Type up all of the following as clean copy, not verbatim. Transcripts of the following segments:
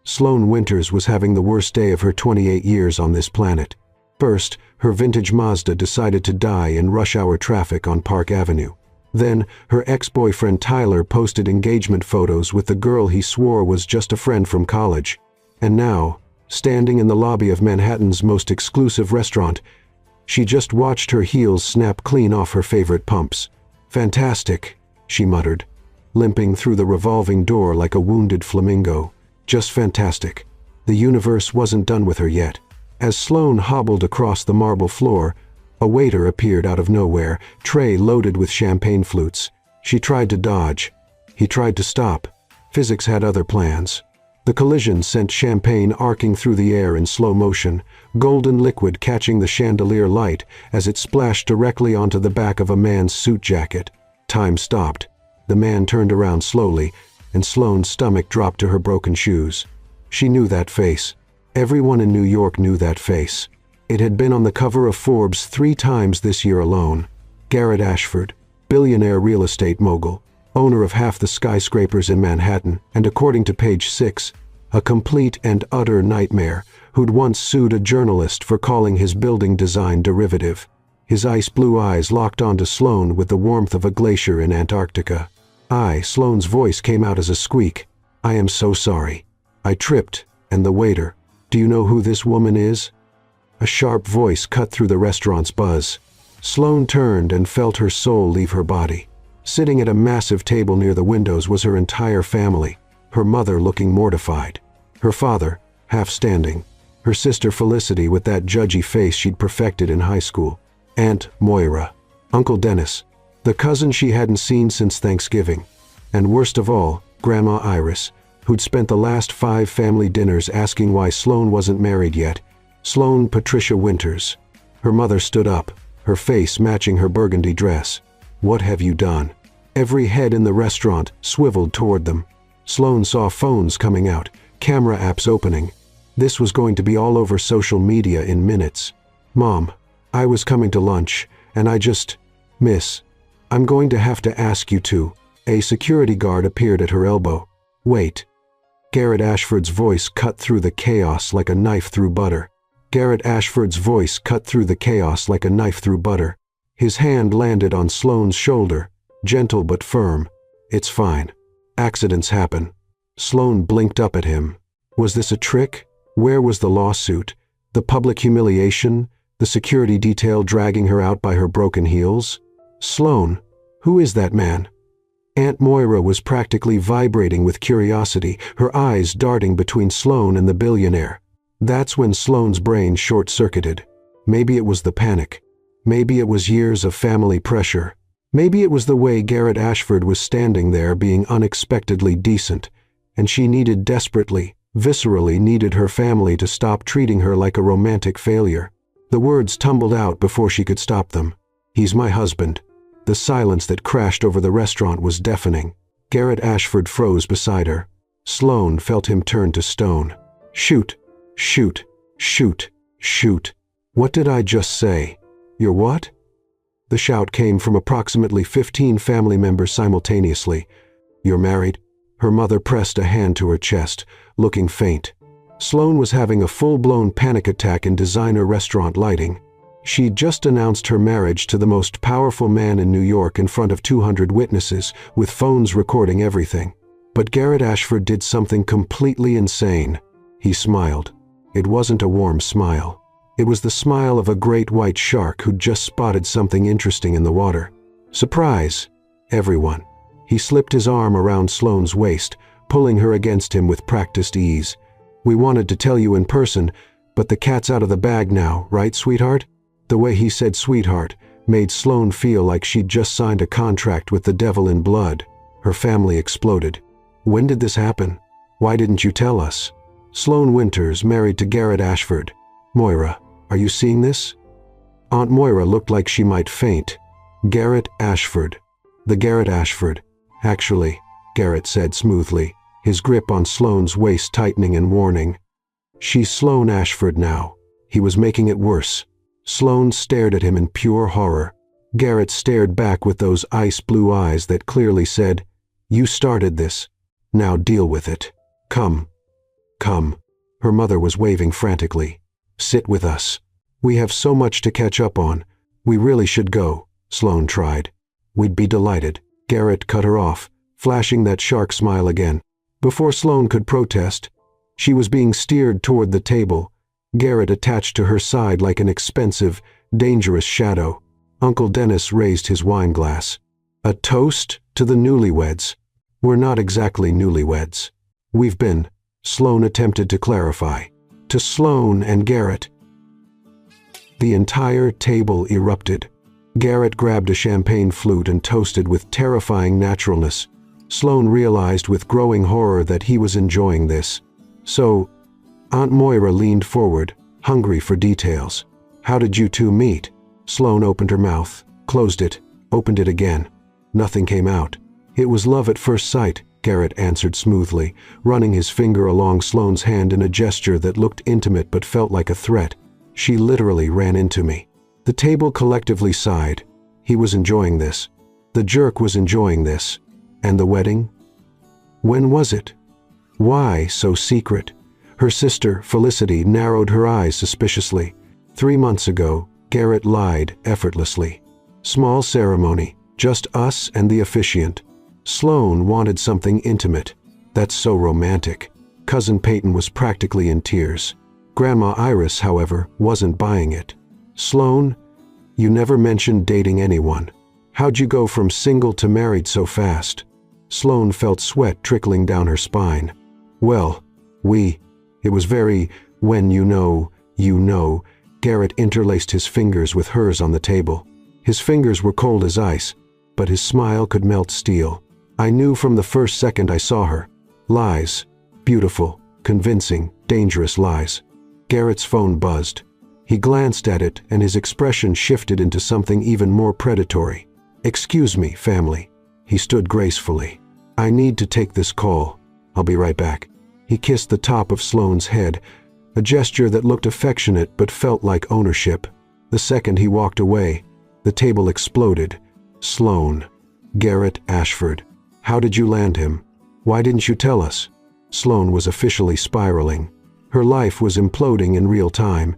Sloane Winters was having the worst day of her 28 years on this planet. First, her vintage Mazda decided to die in rush hour traffic on Park Avenue. Then, her ex-boyfriend Tyler posted engagement photos with the girl he swore was just a friend from college. And now, standing in the lobby of Manhattan's most exclusive restaurant, she just watched her heels snap clean off her favorite pumps. "Fantastic," she muttered, limping through the revolving door like a wounded flamingo. Just fantastic. The universe wasn't done with her yet. As Sloane hobbled across the marble floor, a waiter appeared out of nowhere, tray loaded with champagne flutes. She tried to dodge. He tried to stop. Physics had other plans. The collision sent champagne arcing through the air in slow motion, golden liquid catching the chandelier light as it splashed directly onto the back of a man's suit jacket. Time stopped. The man turned around slowly, and Sloane's stomach dropped to her broken shoes. She knew that face. Everyone in New York knew that face. It had been on the cover of Forbes 3 times this year alone. Garrett Ashford, billionaire real estate mogul, owner of half the skyscrapers in Manhattan, and according to page 6, a complete and utter nightmare who'd once sued a journalist for calling his building design derivative. His ice blue eyes locked onto Sloane with the warmth of a glacier in Antarctica. Sloane's voice came out as a squeak. "I am so sorry. I tripped, and the waiter. Do you know who this woman is?" A sharp voice cut through the restaurant's buzz. Sloane turned and felt her soul leave her body. Sitting at a massive table near the windows was her entire family, her mother looking mortified, her father, half standing, her sister Felicity with that judgy face she'd perfected in high school, Aunt Moira, Uncle Dennis, the cousin she hadn't seen since Thanksgiving, and worst of all, Grandma Iris, who'd spent the last 5 family dinners asking why Sloane wasn't married yet. Sloane Patricia Winters. Her mother stood up, her face matching her burgundy dress. "What have you done?" Every head in the restaurant swiveled toward them. Sloane saw phones coming out, camera apps opening. This was going to be all over social media in minutes. "Mom, I was coming to lunch, and Miss, I'm going to have to ask you to." A security guard appeared at her elbow. "Wait." Garrett Ashford's voice cut through the chaos like a knife through butter. Garrett Ashford's voice cut through the chaos like a knife through butter. His hand landed on Sloane's shoulder, gentle but firm. "It's fine. Accidents happen." Sloane blinked up at him. Was this a trick? Where was the lawsuit? The public humiliation? The security detail dragging her out by her broken heels? "Sloane, who is that man?" Aunt Moira was practically vibrating with curiosity, her eyes darting between Sloane and the billionaire. That's when Sloane's brain short-circuited. Maybe it was the panic. Maybe it was years of family pressure. Maybe it was the way Garrett Ashford was standing there being unexpectedly decent, and she needed desperately, viscerally needed her family to stop treating her like a romantic failure. The words tumbled out before she could stop them. "He's my husband." The silence that crashed over the restaurant was deafening. Garrett Ashford froze beside her. Sloane felt him turn to stone. "Shoot, shoot, shoot, shoot. What did I just say? You're what?" The shout came from approximately 15 family members simultaneously. "You're married?" Her mother pressed a hand to her chest, looking faint. Sloane was having a full-blown panic attack in designer restaurant lighting. She'd just announced her marriage to the most powerful man in New York in front of 200 witnesses, with phones recording everything. But Garrett Ashford did something completely insane. He smiled. It wasn't a warm smile. It was the smile of a great white shark who'd just spotted something interesting in the water. Surprise! Everyone. He slipped his arm around Sloane's waist, pulling her against him with practiced ease. "We wanted to tell you in person, but the cat's out of the bag now, right, sweetheart?" The way he said sweetheart made Sloane feel like she'd just signed a contract with the devil in blood. Her family exploded. "When did this happen? Why didn't you tell us?" Sloane Winters married to Garrett Ashford. "Moira, are you seeing this?" Aunt Moira looked like she might faint. Garrett Ashford. The Garrett Ashford. "Actually," Garrett said smoothly, his grip on Sloane's waist tightening in warning. "She's Sloane Ashford now." He was making it worse. Sloane stared at him in pure horror. Garrett stared back with those ice blue eyes that clearly said, "You started this. Now deal with it. Come." Come. Her mother was waving frantically. Sit with us. We have so much to catch up on. We really should go, Sloane tried. We'd be delighted. Garrett cut her off, flashing that shark smile again. Before Sloane could protest, she was being steered toward the table, Garrett attached to her side like an expensive, dangerous shadow. Uncle Dennis raised his wine glass. A toast to the newlyweds. We're not exactly newlyweds. We've been, Sloane attempted to clarify. To Sloane and Garrett. The entire table erupted. Garrett grabbed a champagne flute and toasted with terrifying naturalness. Sloane realized with growing horror that he was enjoying this. So, Aunt Moira leaned forward, hungry for details. How did you two meet? Sloane opened her mouth, closed it, opened it again. Nothing came out. It was love at first sight, Garrett answered smoothly, running his finger along Sloane's hand in a gesture that looked intimate but felt like a threat. She literally ran into me. The table collectively sighed. He was enjoying this. The jerk was enjoying this. And the wedding? When was it? Why so secret? Her sister, Felicity, narrowed her eyes suspiciously. 3 months ago, Garrett lied effortlessly. Small ceremony, just us and the officiant. Sloane wanted something intimate. That's so romantic. Cousin Peyton was practically in tears. Grandma Iris, however, wasn't buying it. Sloane, you never mentioned dating anyone. How'd you go from single to married so fast? Sloane felt sweat trickling down her spine. Well, it was very, when you know, Garrett interlaced his fingers with hers on the table. His fingers were cold as ice, but his smile could melt steel. I knew from the first second I saw her. Lies. Beautiful, convincing, dangerous lies. Garrett's phone buzzed. He glanced at it and his expression shifted into something even more predatory. Excuse me, family. He stood gracefully. I need to take this call. I'll be right back. He kissed the top of Sloane's head, a gesture that looked affectionate but felt like ownership. The second he walked away, the table exploded. Sloane. Garrett Ashford. How did you land him? Why didn't you tell us? Sloane was officially spiraling. Her life was imploding in real time,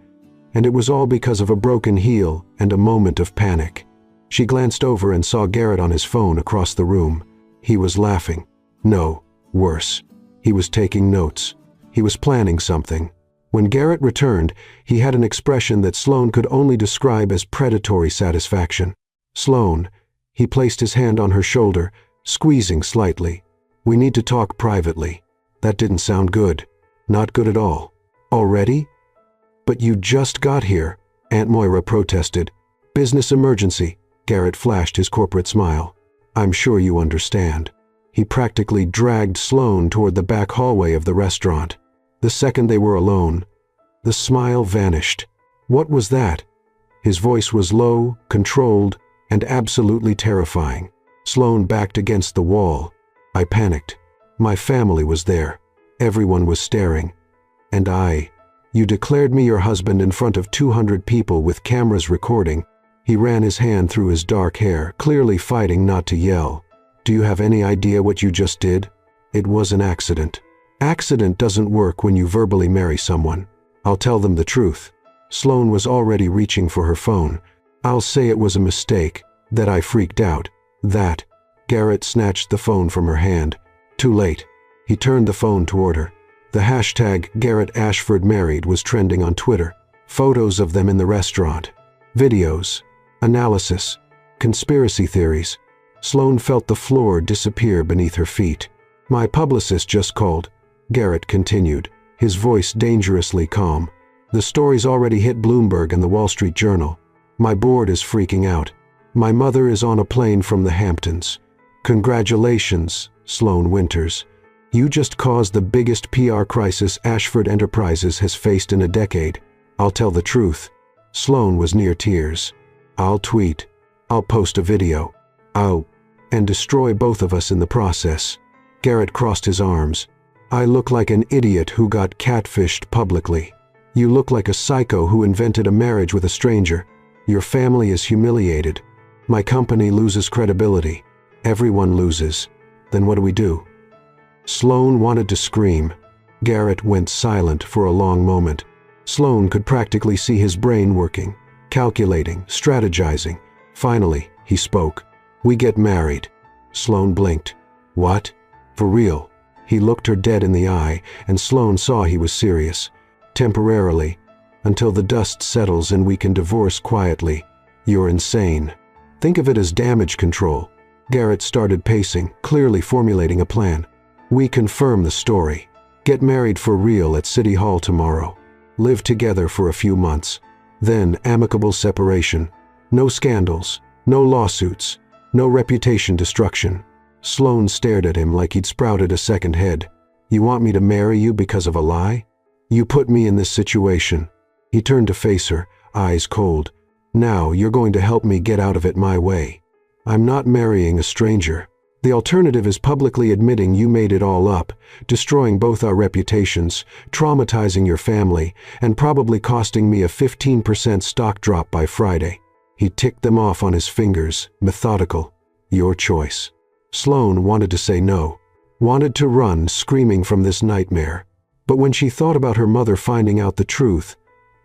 and it was all because of a broken heel and a moment of panic. She glanced over and saw Garrett on his phone across the room. He was laughing. No, worse. He was taking notes. He was planning something. When Garrett returned, he had an expression that Sloane could only describe as predatory satisfaction. Sloane, he placed his hand on her shoulder, squeezing slightly. We need to talk privately. That didn't sound good. Not good at all. Already? But you just got here, Aunt Moira protested. Business emergency. Garrett flashed his corporate smile. I'm sure you understand. He practically dragged Sloane toward the back hallway of the restaurant. The second they were alone, the smile vanished. What was that? His voice was low, controlled, and absolutely terrifying. Sloane backed against the wall. I panicked. My family was there. Everyone was staring. And you declared me your husband in front of 200 people with cameras recording. He ran his hand through his dark hair, clearly fighting not to yell. Do you have any idea what you just did? It was an accident. Accident doesn't work when you verbally marry someone. I'll tell them the truth. Sloane was already reaching for her phone. I'll say it was a mistake, that I freaked out, that. Garrett snatched the phone from her hand. Too late. He turned the phone toward her. The hashtag Garrett Ashford married was trending on Twitter. Photos of them in the restaurant. Videos. Analysis. Conspiracy theories. Sloane felt the floor disappear beneath her feet. My publicist just called. Garrett continued, his voice dangerously calm. The story's already hit Bloomberg and the Wall Street Journal. My board is freaking out. My mother is on a plane from the Hamptons. Congratulations, Sloane Winters. You just caused the biggest PR crisis Ashford Enterprises has faced in a decade. I'll tell the truth. Sloane was near tears. I'll tweet. I'll post a video. And destroy both of us in the process. Garrett crossed his arms. I look like an idiot who got catfished publicly. You look like a psycho who invented a marriage with a stranger. Your family is humiliated. My company loses credibility. Everyone loses. Then what do we do? Sloane wanted to scream. Garrett went silent for a long moment. Sloane could practically see his brain working, calculating, strategizing. Finally, he spoke. "We get married." Sloane blinked. "What? For real?" He looked her dead in the eye, and Sloane saw he was serious. "Temporarily, until the dust settles and we can divorce quietly." "You're insane." "Think of it as damage control." Garrett started pacing, clearly formulating a plan. "We confirm the story. Get married for real at City Hall tomorrow. Live together for a few months. Then amicable separation. No scandals, no lawsuits, no reputation destruction." Sloane stared at him like he'd sprouted a second head. "You want me to marry you because of a lie? You put me in this situation." He turned to face her, eyes cold. "Now you're going to help me get out of it my way. I'm not marrying a stranger. The alternative is publicly admitting you made it all up, destroying both our reputations, traumatizing your family, and probably costing me a 15% stock drop by Friday." He ticked them off on his fingers, methodical. "Your choice." Sloane wanted to say no, wanted to run screaming from this nightmare. But when she thought about her mother finding out the truth,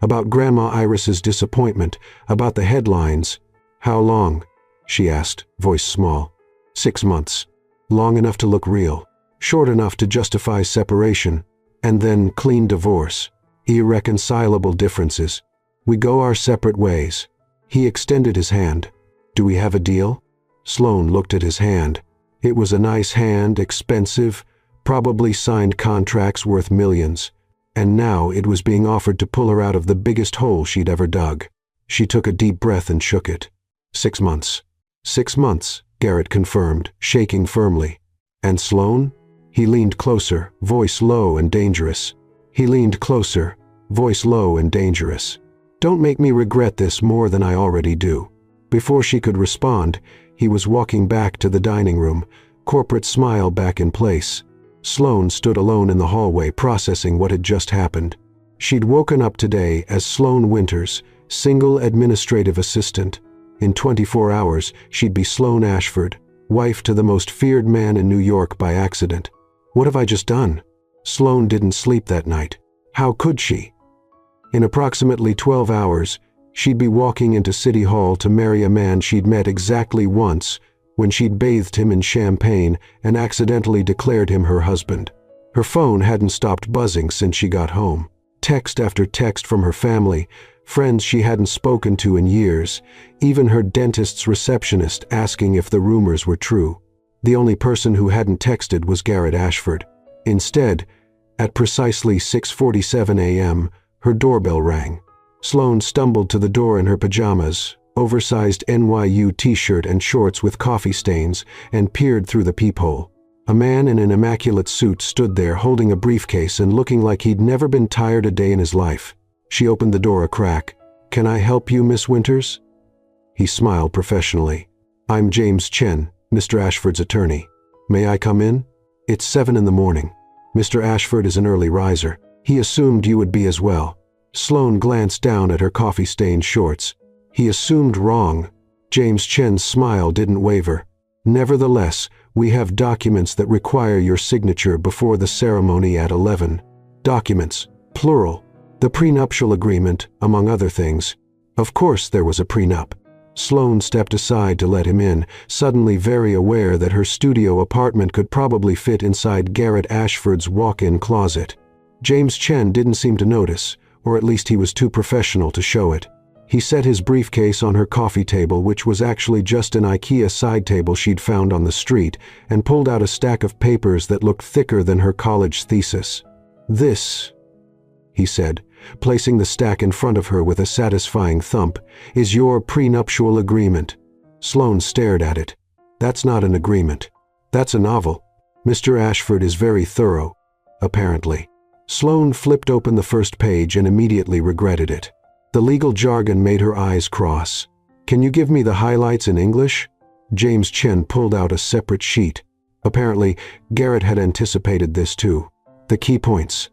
about Grandma Iris's disappointment, about the headlines. "How long?" she asked, voice small. 6 months. Long enough to look real, short enough to justify separation, and then clean divorce. Irreconcilable differences. We go our separate ways. He extended his hand. "Do we have a deal?" Sloane looked at his hand. It was a nice hand, expensive, probably signed contracts worth millions. And now it was being offered to pull her out of the biggest hole she'd ever dug. She took a deep breath and shook it. 6 months. 6 months, Garrett confirmed, shaking firmly. "And Sloane?" He leaned closer, voice low and dangerous. He leaned closer, voice low and dangerous. "Don't make me regret this more than I already do." Before she could respond, he was walking back to the dining room, corporate smile back in place. Sloane stood alone in the hallway, processing what had just happened. She'd woken up today as Sloane Winters, single administrative assistant. In 24 hours, she'd be Sloane Ashford, wife to the most feared man in New York by accident. What have I just done? Sloane didn't sleep that night. How could she? In approximately 12 hours, she'd be walking into City Hall to marry a man she'd met exactly once, when she'd bathed him in champagne and accidentally declared him her husband. Her phone hadn't stopped buzzing since she got home. Text after text from her family, friends she hadn't spoken to in years, even her dentist's receptionist asking if the rumors were true. The only person who hadn't texted was Garrett Ashford. Instead, at precisely 6:47 a.m., her doorbell rang. Sloane stumbled to the door in her pajamas, oversized NYU t-shirt and shorts with coffee stains, and peered through the peephole. A man in an immaculate suit stood there holding a briefcase and looking like he'd never been tired a day in his life. She opened the door a crack. "Can I help you, Miss Winters?" He smiled professionally. "I'm James Chen, Mr. Ashford's attorney. May I come in?" "It's 7 in the morning. Mr. Ashford is an early riser. He assumed you would be as well." Sloane glanced down at her coffee-stained shorts. He assumed wrong. James Chen's smile didn't waver. "Nevertheless, we have documents that require your signature before the ceremony at 11. Documents, plural. The prenuptial agreement, among other things." Of course there was a prenup. Sloane stepped aside to let him in, suddenly very aware that her studio apartment could probably fit inside Garrett Ashford's walk-in closet. James Chen didn't seem to notice, or at least he was too professional to show it. He set his briefcase on her coffee table, which was actually just an IKEA side table she'd found on the street, and pulled out a stack of papers that looked thicker than her college thesis. "This," he said, placing the stack in front of her with a satisfying thump, "is your prenuptial agreement." Sloane stared at it. "That's not an agreement. That's a novel. Mr. Ashford is very thorough, apparently." Sloane flipped open the first page and immediately regretted it. The legal jargon made her eyes cross. "Can you give me the highlights in English?" James Chen pulled out a separate sheet. Apparently, Garrett had anticipated this too. "The key points.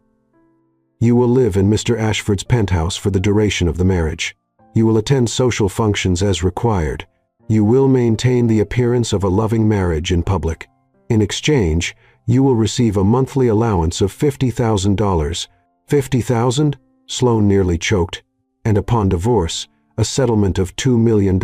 You will live in Mr. Ashford's penthouse for the duration of the marriage. You will attend social functions as required. You will maintain the appearance of a loving marriage in public. In exchange, You will receive a monthly allowance of $50,000. $50,000? Sloane nearly choked. And upon divorce, a settlement of $2 million,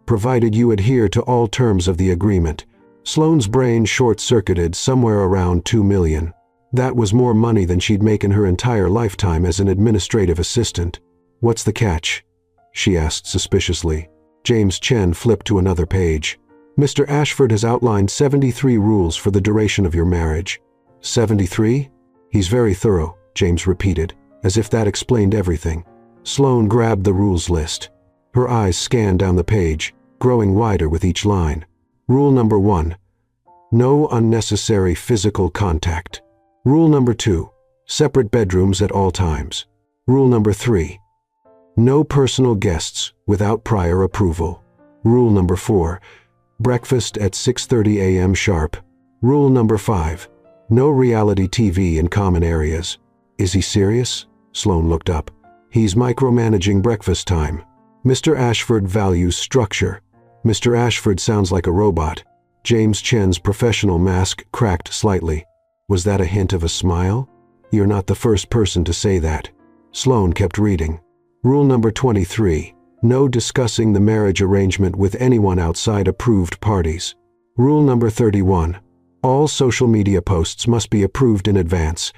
provided you adhere to all terms of the agreement. Sloane's brain short-circuited somewhere around $2 million. That was more money than she'd make in her entire lifetime as an administrative assistant. What's the catch? She asked suspiciously. James Chen flipped to another page. Mr. Ashford has outlined 73 rules for the duration of your marriage. 73? He's very thorough, James repeated, as if that explained everything. Sloane grabbed the rules list. Her eyes scanned down the page, growing wider with each line. Rule number 1. No unnecessary physical contact. Rule number 2. Separate bedrooms at all times. Rule number 3. No personal guests without prior approval. Rule number 4. Breakfast at 6:30 a.m. sharp. Rule number 5. No reality TV in common areas. Is he serious? Sloane looked up. He's micromanaging breakfast time. Mr. Ashford values structure. Mr. Ashford sounds like a robot. James Chen's professional mask cracked slightly. Was that a hint of a smile? You're not the first person to say that. Sloane kept reading. Rule number 23. No discussing the marriage arrangement with anyone outside approved parties. Rule number 31. All social media posts must be approved in advance.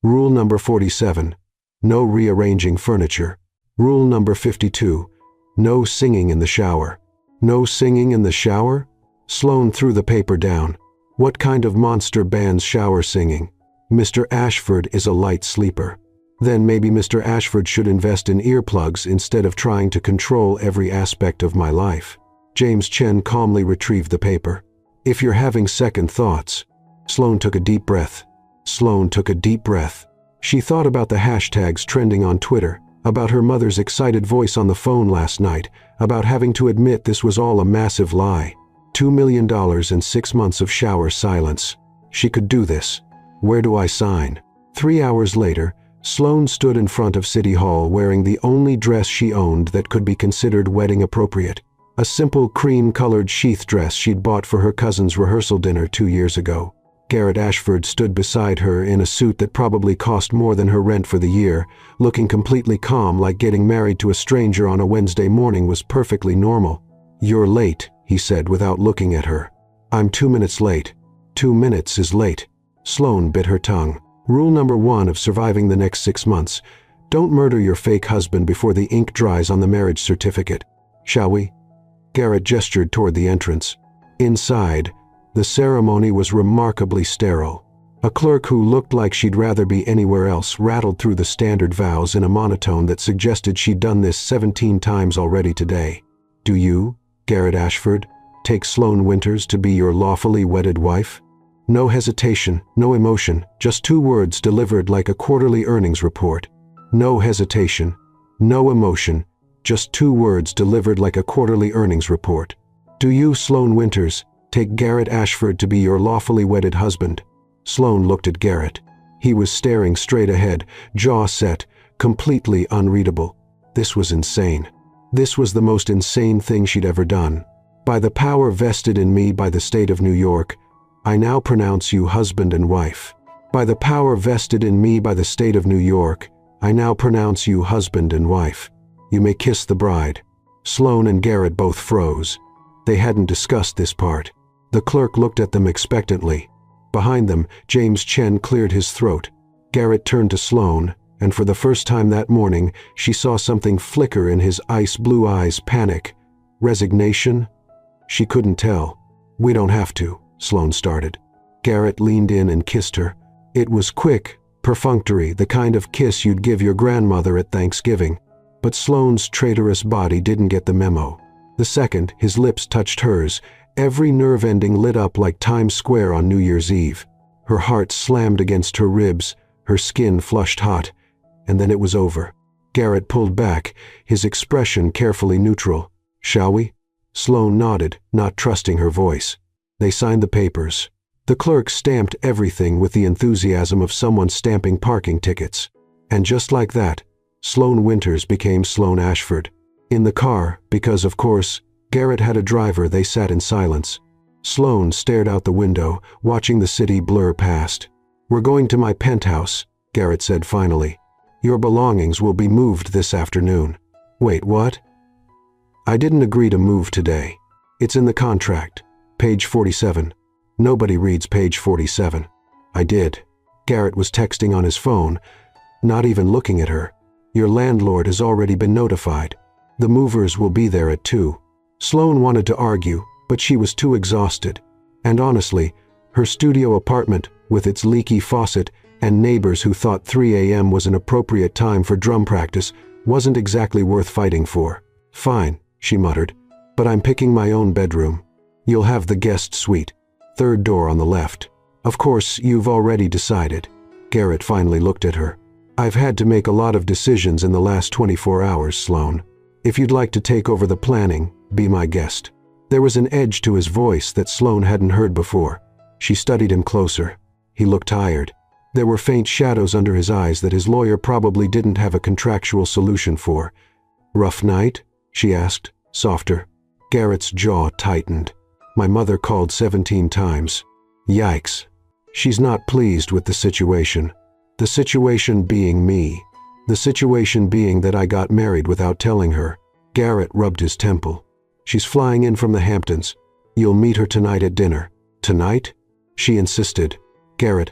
Rule number 47. No rearranging furniture. Rule number 52. No singing in the shower. No singing in the shower? Sloane threw the paper down. What kind of monster bans shower singing? Mr. Ashford is a light sleeper. Then maybe Mr. Ashford should invest in earplugs instead of trying to control every aspect of my life. James Chen calmly retrieved the paper. If you're having second thoughts. Sloane took a deep breath. She thought about the hashtags trending on Twitter, about her mother's excited voice on the phone last night, about having to admit this was all a massive lie. $2 million and 6 months of shower silence. She could do this. Where do I sign? 3 hours later, Sloane stood in front of City Hall wearing the only dress she owned that could be considered wedding appropriate. A simple cream-colored sheath dress she'd bought for her cousin's rehearsal dinner 2 years ago. Garrett Ashford stood beside her in a suit that probably cost more than her rent for the year, looking completely calm, like getting married to a stranger on a Wednesday morning was perfectly normal. You're late, he said without looking at her. I'm 2 minutes late. 2 minutes is late. Sloane bit her tongue. Rule number 1 of surviving the next 6 months. Don't murder your fake husband before the ink dries on the marriage certificate. Shall we? Garrett gestured toward the entrance. Inside, the ceremony was remarkably sterile. A clerk who looked like she'd rather be anywhere else rattled through the standard vows in a monotone that suggested she'd done this 17 times already today. Do you, Garrett Ashford, take Sloane Winters to be your lawfully wedded wife? No hesitation, no emotion, just 2 words delivered like a quarterly earnings report. No hesitation, no emotion, just 2 words delivered like a quarterly earnings report. Do you, Sloane Winters, take Garrett Ashford to be your lawfully wedded husband? Sloane looked at Garrett. He was staring straight ahead, jaw set, completely unreadable. This was insane. This was the most insane thing she'd ever done. By the power vested in me by the state of New York, I now pronounce you husband and wife. By the power vested in me by the state of New York, I now pronounce you husband and wife. You may kiss the bride. Sloane and Garrett both froze. They hadn't discussed this part. The clerk looked at them expectantly. Behind them, James Chen cleared his throat. Garrett turned to Sloane, and for the first time that morning, she saw something flicker in his ice-blue eyes. Panic. Resignation? She couldn't tell. We don't have to, Sloane started. Garrett leaned in and kissed her. It was quick, perfunctory, the kind of kiss you'd give your grandmother at Thanksgiving. But Sloane's traitorous body didn't get the memo. The second his lips touched hers, every nerve ending lit up like Times Square on New Year's Eve. Her heart slammed against her ribs, her skin flushed hot, and then it was over. Garrett pulled back, his expression carefully neutral. Shall we? Sloane nodded, not trusting her voice. They signed the papers. The clerk stamped everything with the enthusiasm of someone stamping parking tickets. And just like that, Sloane Winters became Sloane Ashford. In the car, because of course, Garrett had a driver, they sat in silence. Sloane stared out the window, watching the city blur past. "We're going to my penthouse," Garrett said finally. "Your belongings will be moved this afternoon." "Wait, what?" "I didn't agree to move today. It's in the contract. Page 47. Nobody reads page 47. I did." Garrett was texting on his phone, not even looking at her. "Your landlord has already been notified. The movers will be there at 2. Sloane wanted to argue, but she was too exhausted. And honestly, her studio apartment, with its leaky faucet and neighbors who thought 3 a.m. was an appropriate time for drum practice, wasn't exactly worth fighting for. "Fine," she muttered, "but I'm picking my own bedroom. You'll have the guest suite. 3rd door on the left. Of course, you've already decided." Garrett finally looked at her. "I've had to make a lot of decisions in the last 24 hours, Sloane. If you'd like to take over the planning, be my guest." There was an edge to his voice that Sloane hadn't heard before. She studied him closer. He looked tired. There were faint shadows under his eyes that his lawyer probably didn't have a contractual solution for. "Rough night?" she asked, softer. Garrett's jaw tightened. "My mother called 17 times. Yikes. She's not pleased with the situation. The situation being me. The situation being that I got married without telling her." Garrett rubbed his temple. "She's flying in from the Hamptons. You'll meet her tonight at dinner." "Tonight?" she insisted. "Garrett,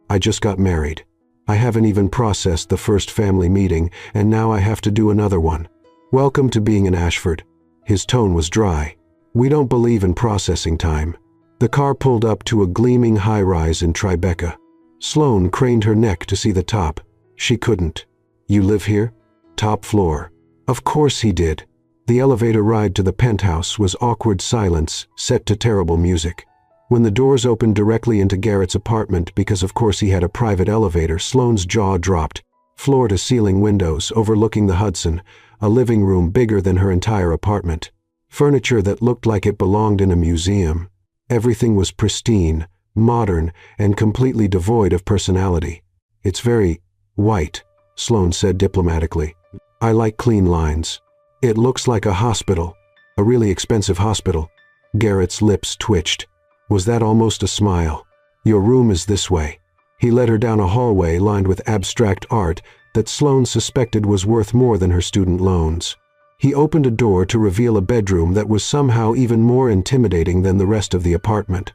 I just got married. I haven't even processed the first family meeting, and now I have to do another one. Welcome to being in Ashford." His tone was dry. "We don't believe in processing time." The car pulled up to a gleaming high-rise in Tribeca. Sloane craned her neck to see the top. She couldn't. "You live here?" "Top floor." Of course he did. The elevator ride to the penthouse was awkward silence set to terrible music. When the doors opened directly into Garrett's apartment, because of course he had a private elevator, Sloane's jaw dropped. Floor-to-ceiling windows overlooking the Hudson, a living room bigger than her entire apartment. Furniture that looked like it belonged in a museum. Everything was pristine, modern, and completely devoid of personality. "It's very white," Sloane said diplomatically. "I like clean lines. It looks like a hospital, a really expensive hospital." Garrett's lips twitched. Was that almost a smile? "Your room is this way." He led her down a hallway lined with abstract art that Sloane suspected was worth more than her student loans. He opened a door to reveal a bedroom that was somehow even more intimidating than the rest of the apartment.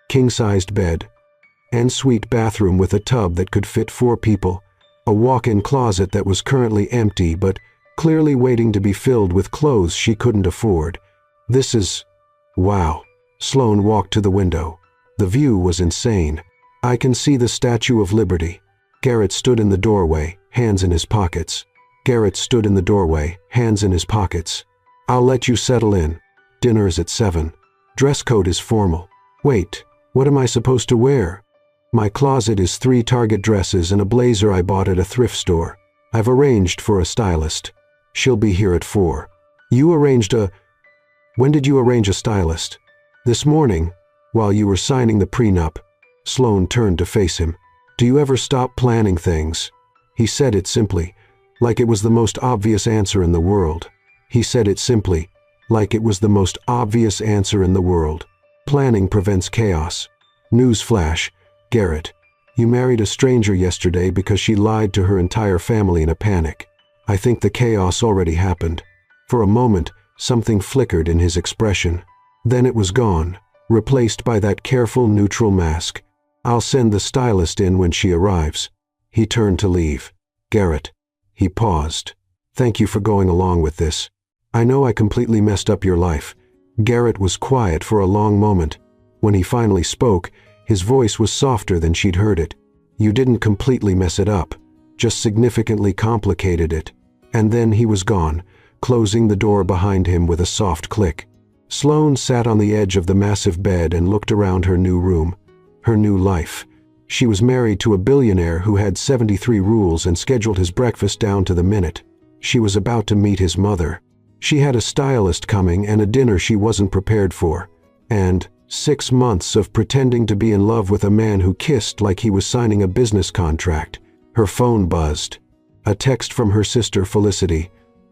King-sized bed, ensuite bathroom with a tub that could fit 4 people, a walk-in closet that was currently empty but clearly waiting to be filled with clothes she couldn't afford. "This is... wow." Sloane walked to the window. The view was insane. "I can see the Statue of Liberty." Garrett stood in the doorway, hands in his pockets. Garrett stood in the doorway, hands in his pockets. "I'll let you settle in. Dinner is at 7. Dress code is formal." "Wait, what am I supposed to wear?" "My closet is 3 Target dresses and a blazer I bought at a thrift store. I've arranged for a stylist. She'll be here at 4. "You arranged a... When did you arrange a stylist?" "This morning, while you were signing the prenup." Sloane turned to face him. "Do you ever stop planning things?" He said it simply, like it was the most obvious answer in the world. He said it simply, like it was the most obvious answer in the world. Planning prevents chaos. Newsflash, Garrett. You married a stranger yesterday because she lied to her entire family in a panic. I think the chaos already happened. For a moment, something flickered in his expression. Then it was gone, replaced by that careful neutral mask. "I'll send the stylist in when she arrives." He turned to leave. "Garrett." He paused. "Thank you for going along with this. I know I completely messed up your life." Garrett was quiet for a long moment. When he finally spoke, his voice was softer than she'd heard it. "You didn't completely mess it up, just significantly complicated it." And then he was gone, closing the door behind him with a soft click. Sloane sat on the edge of the massive bed and looked around her new room, her new life. She was married to a billionaire who had 73 rules and scheduled his breakfast down to the minute. She was about to meet his mother. She had a stylist coming and a dinner she wasn't prepared for. And 6 months of pretending to be in love with a man who kissed like he was signing a business contract. Her phone buzzed. A text from her sister Felicity.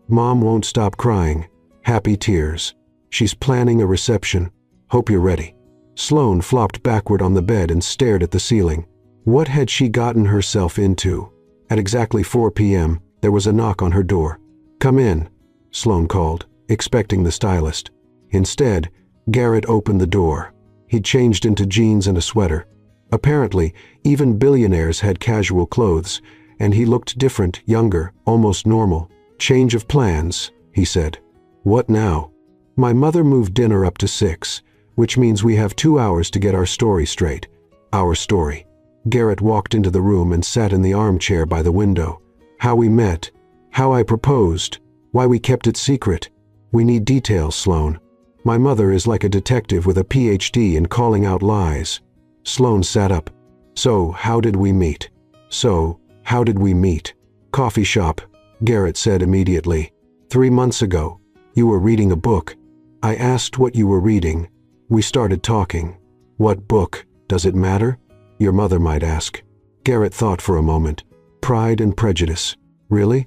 "Mom won't stop crying. Happy tears. She's planning a reception." Hope you're ready." Sloane flopped backward on the bed and stared at the ceiling. What had she gotten herself into? At exactly 4 p.m., there was a knock on her door. "Come in," Sloane called, expecting the stylist. Instead, Garrett opened the door. He'd changed into jeans and a sweater. Apparently, even billionaires had casual clothes, and he looked different, younger, almost normal. "Change of plans," he said. "What now?" "My mother moved dinner up to 6, which means we have 2 hours to get our story straight." "Our story." Garrett walked into the room and sat in the armchair by the window. "How we met, how I proposed, why we kept it secret. We need details, Sloane. My mother is like a detective with a PhD in calling out lies." Sloane sat up. "So, how did we meet?" "Coffee shop," Garrett said immediately. 3 months ago. You were reading a book. I asked what you were reading. We started talking. What book? Does it matter? Your mother might ask." Garrett thought for a moment. "Pride and Prejudice. Really?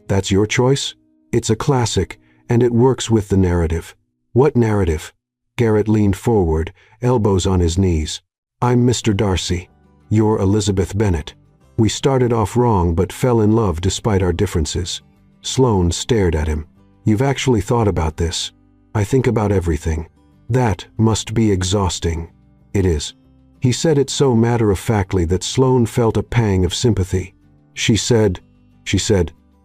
That's your choice? It's a classic, and it works with the narrative." "What narrative?" Garrett leaned forward, elbows on his knees. "I'm Mr. Darcy. You're Elizabeth Bennet. We started off wrong but fell in love despite our differences." Sloane stared at him. "You've actually thought about this?" "I think about everything." "That must be exhausting." "It is." He said it so matter-of-factly that Sloane felt a pang of sympathy. She said,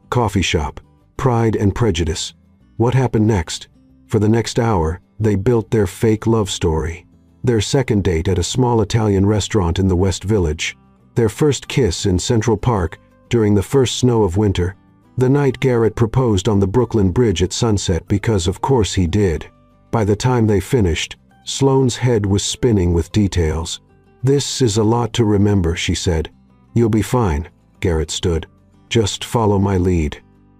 "Coffee shop. Pride and Prejudice." What happened next? For the next hour, they built their fake love story. Their second date at a small Italian restaurant in the West Village. Their first kiss in Central Park during the first snow of winter. The night Garrett proposed on the Brooklyn Bridge at sunset because of course he did. By the time they finished, Sloane's head was spinning with details. "This is a lot to remember," she said. "You'll be fine," Garrett stood. "Just follow my lead."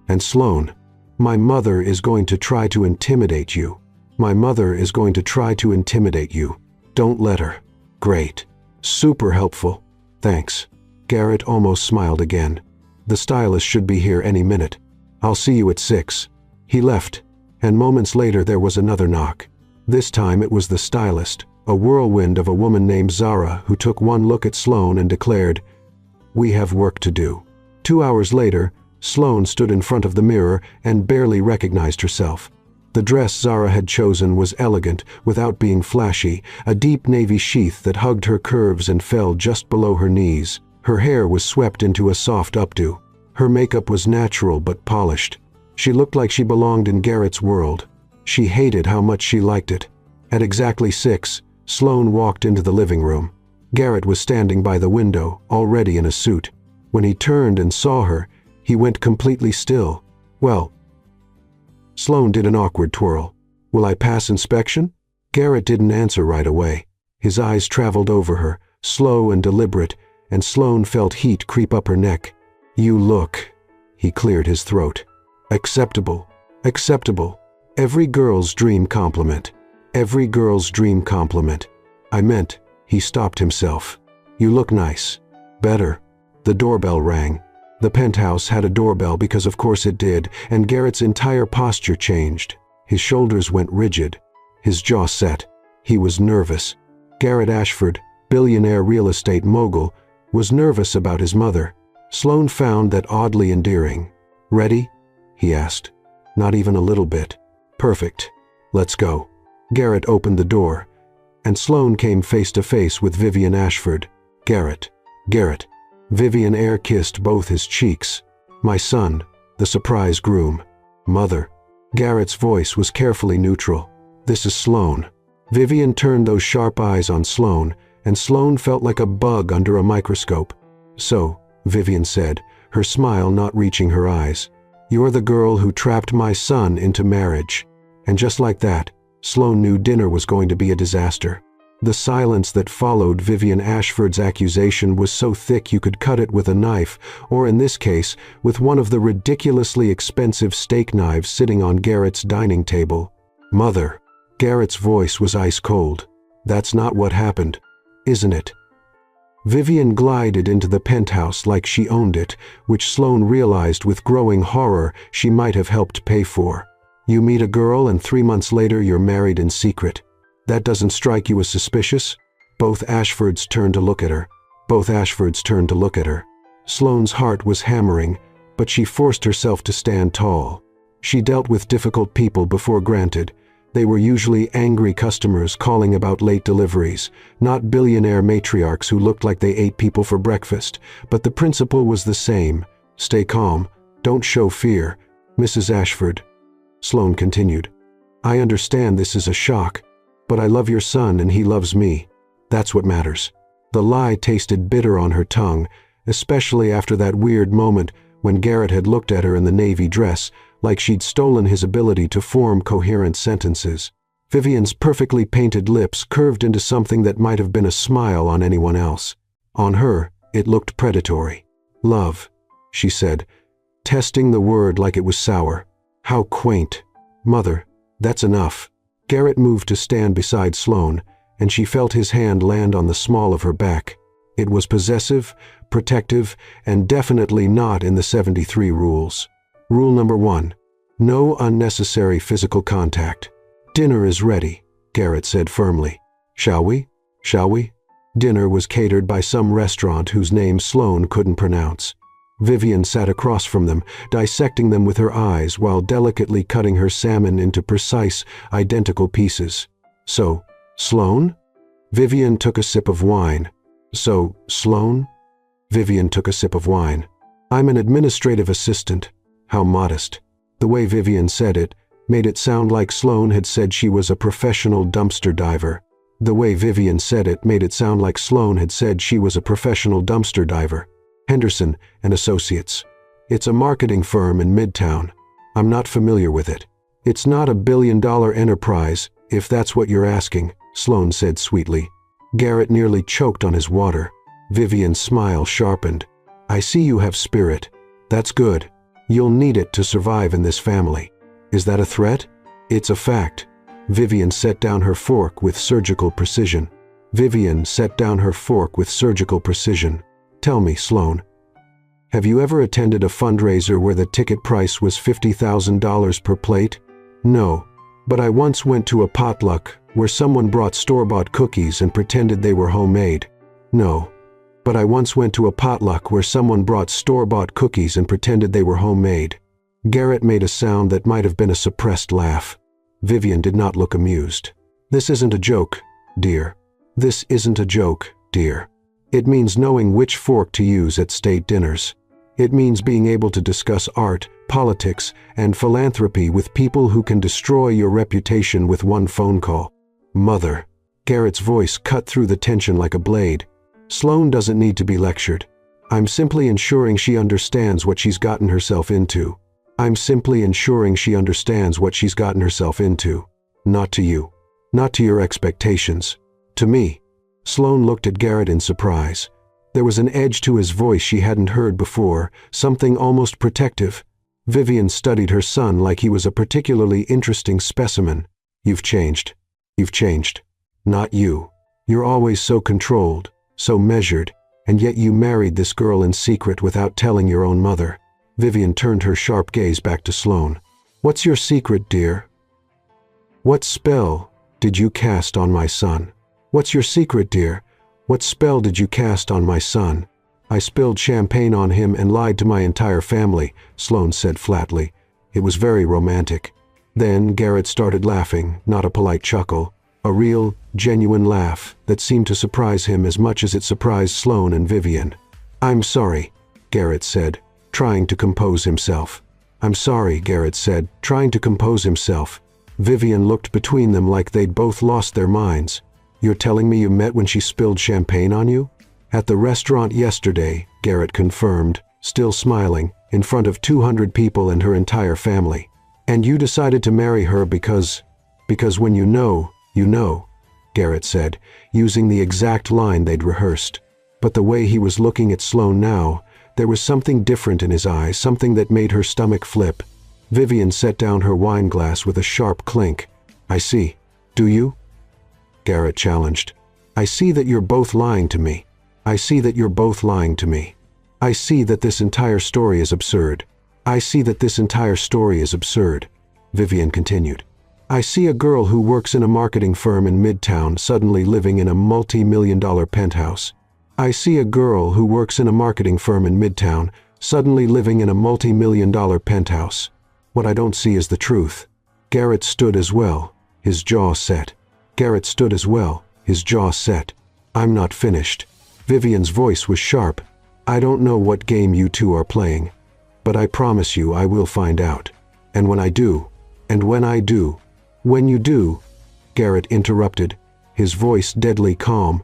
And Sloane, "My mother is going to try to intimidate you. My mother is going to try to intimidate you. Don't let her." "Great. Super helpful. Thanks." Garrett almost smiled again. "The stylist should be here any minute. I'll see you at 6. He left, and moments later there was another knock. This time it was the stylist, a whirlwind of a woman named Zara, who took one look at Sloane and declared, "We have work to do." 2 hours later, Sloane stood in front of the mirror and barely recognized herself. The dress Zara had chosen was elegant without being flashy, a deep navy sheath that hugged her curves and fell just below her knees. Her hair was swept into a soft updo. Her makeup was natural but polished. She looked like she belonged in Garrett's world. She hated how much she liked it. At exactly 6, Sloane walked into the living room. Garrett was standing by the window, already in a suit. When he turned and saw her, he went completely still. "Well," Sloane did an awkward twirl. "Will I pass inspection?" Garrett didn't answer right away. His eyes traveled over her, slow and deliberate, and Sloane felt heat creep up her neck. "You look," he cleared his throat. "Acceptable. Acceptable. Every girl's dream compliment. Every girl's dream compliment. I meant," he stopped himself. "You look nice. Better." The doorbell rang. The penthouse had a doorbell because of course it did, and Garrett's entire posture changed. His shoulders went rigid. His jaw set. He was nervous. Garrett Ashford, billionaire real estate mogul, was nervous about his mother. Sloane found that oddly endearing. "Ready?" he asked. "Not even a little bit." "Perfect. Let's go." Garrett opened the door, and Sloane came face to face with Vivian Ashford. "Garrett. Garrett." Vivian air-kissed both his cheeks. "My son," the surprise groom. "Mother." Garrett's voice was carefully neutral. "This is Sloane." Vivian turned those sharp eyes on Sloane, and Sloane felt like a bug under a microscope. "So," Vivian said, her smile not reaching her eyes, "you're the girl who trapped my son into marriage." And just like that, Sloane knew dinner was going to be a disaster. The silence that followed Vivian Ashford's accusation was so thick you could cut it with a knife, or in this case, with one of the ridiculously expensive steak knives sitting on Garrett's dining table. "Mother." Garrett's voice was ice cold. "That's not what happened, isn't it?" Vivian glided into the penthouse like she owned it, which Sloane realized with growing horror she might have helped pay for. "You meet a girl and 3 months later you're married in secret. That doesn't strike you as suspicious? Both Ashfords turned to look at her. Sloane's heart was hammering, but she forced herself to stand tall. She dealt with difficult people before, granted. They were usually angry customers calling about late deliveries, not billionaire matriarchs who looked like they ate people for breakfast. But the principle was the same. Stay calm. Don't show fear. Mrs. Ashford. Sloane continued. I understand this is a shock, but I love your son and he loves me. That's what matters. The lie tasted bitter on her tongue, especially after that weird moment when Garrett had looked at her in the navy dress, like she'd stolen his ability to form coherent sentences. Vivian's perfectly painted lips curved into something that might have been a smile on anyone else. On her, it looked predatory. Love, she said, testing the word like it was sour. How quaint. Mother, that's enough. Garrett moved to stand beside Sloane, and she felt his hand land on the small of her back. It was possessive, protective, and definitely not in the 73 rules. Rule number 1. No unnecessary physical contact. Dinner is ready, Garrett said firmly. Shall we? Dinner was catered by some restaurant whose name Sloane couldn't pronounce. Vivian sat across from them, dissecting them with her eyes while delicately cutting her salmon into precise, identical pieces. So, Sloane? Vivian took a sip of wine. So, Sloane? Vivian took a sip of wine. I'm an administrative assistant. How modest. The way Vivian said it made it sound like Sloane had said she was a professional dumpster diver. Henderson and Associates. It's a marketing firm in Midtown. I'm not familiar with it. It's not a billion-dollar enterprise, if that's what you're asking, Sloane said sweetly. Garrett nearly choked on his water. Vivian's smile sharpened. I see you have spirit. That's good. You'll need it to survive in this family. Is that a threat? It's a fact. Vivian set down her fork with surgical precision. Tell me, Sloane. Have you ever attended a fundraiser where the ticket price was $50,000 per plate? No. But I once went to a potluck where someone brought store-bought cookies and pretended they were homemade. No. But I once went to a potluck where someone brought store-bought cookies and pretended they were homemade. Garrett made a sound that might have been a suppressed laugh. Vivian did not look amused. This isn't a joke, dear. It means knowing which fork to use at state dinners. It means being able to discuss art, politics, and philanthropy with people who can destroy your reputation with one phone call. Mother. Garrett's voice cut through the tension like a blade. Sloane doesn't need to be lectured. I'm simply ensuring she understands what she's gotten herself into. Not to you. Not to your expectations. To me. Sloane looked at Garrett in surprise. There was an edge to his voice she hadn't heard before, something almost protective. Vivian studied her son like he was a particularly interesting specimen. You've changed. Not you. You're always so controlled, so measured, and yet you married this girl in secret without telling your own mother. Vivian turned her sharp gaze back to Sloane. What's your secret, dear? What spell did you cast on my son? What's your secret, dear? What spell did you cast on my son? I spilled champagne on him and lied to my entire family, Sloane said flatly. It was very romantic. Then Garrett started laughing, not a polite chuckle, a real, genuine laugh that seemed to surprise him as much as it surprised Sloane and Vivian. I'm sorry, Garrett said, trying to compose himself. Vivian looked between them like they'd both lost their minds. You're telling me you met when she spilled champagne on you? At the restaurant yesterday, Garrett confirmed, still smiling, in front of 200 people and her entire family. And you decided to marry her because when you know, Garrett said, using the exact line they'd rehearsed. But the way he was looking at Sloane now, there was something different in his eyes, something that made her stomach flip. Vivian set down her wine glass with a sharp clink. I see. Do you? Garrett challenged. I see that you're both lying to me. I see that this entire story is absurd. Vivian continued. I see a girl who works in a marketing firm in Midtown suddenly living in a multi-million-dollar penthouse. I see a girl who works in a marketing firm in Midtown suddenly living in a multi-million-dollar penthouse. What I don't see is the truth. Garrett stood as well, his jaw set. Garrett stood as well, his jaw set. I'm not finished. Vivian's voice was sharp. I don't know what game you two are playing, but I promise you I will find out. And when I do, when you do, Garrett interrupted, his voice deadly calm,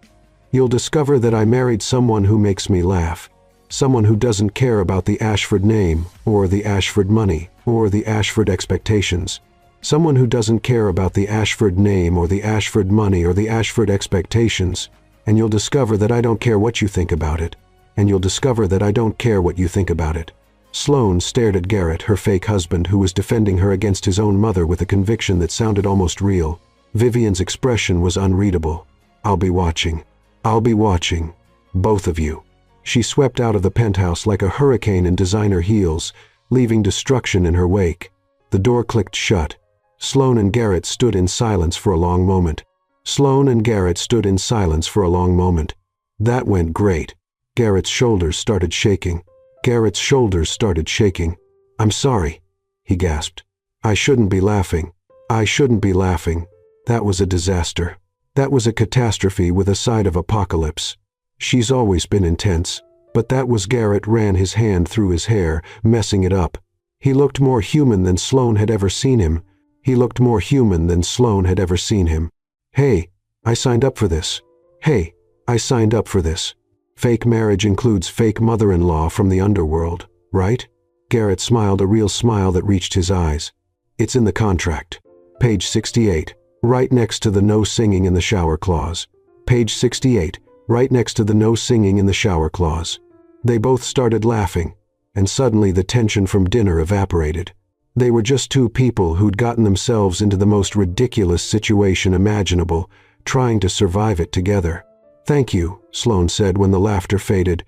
you'll discover that I married someone who makes me laugh. Someone who doesn't care about the Ashford name, or the Ashford money, or the Ashford expectations. Someone who doesn't care about the Ashford name, or the Ashford money, or the Ashford expectations. And you'll discover that I don't care what you think about it. And you'll discover that I don't care what you think about it. Sloane stared at Garrett, her fake husband, who was defending her against his own mother with a conviction that sounded almost real. Vivian's expression was unreadable. I'll be watching. I'll be watching. Both of you. She swept out of the penthouse like a hurricane in designer heels, leaving destruction in her wake. The door clicked shut. Sloane and Garrett stood in silence for a long moment. Sloane and Garrett stood in silence for a long moment. That went great. Garrett's shoulders started shaking. Garrett's shoulders started shaking. I'm sorry, he gasped. I shouldn't be laughing. I shouldn't be laughing. That was a disaster. That was a catastrophe with a side of apocalypse. She's always been intense, but that was Garrett ran his hand through his hair, messing it up. He looked more human than Sloane had ever seen him. He looked more human than Sloane had ever seen him. Hey, I signed up for this. Hey, I signed up for this. Fake marriage includes fake mother-in-law from the underworld, right? Garrett smiled, a real smile that reached his eyes. It's in the contract. Page 68, right next to the no singing in the shower clause. Page 68, right next to the no singing in the shower clause. They both started laughing, and suddenly the tension from dinner evaporated. They were just two people who'd gotten themselves into the most ridiculous situation imaginable, trying to survive it together. Thank you, Sloane said when the laughter faded,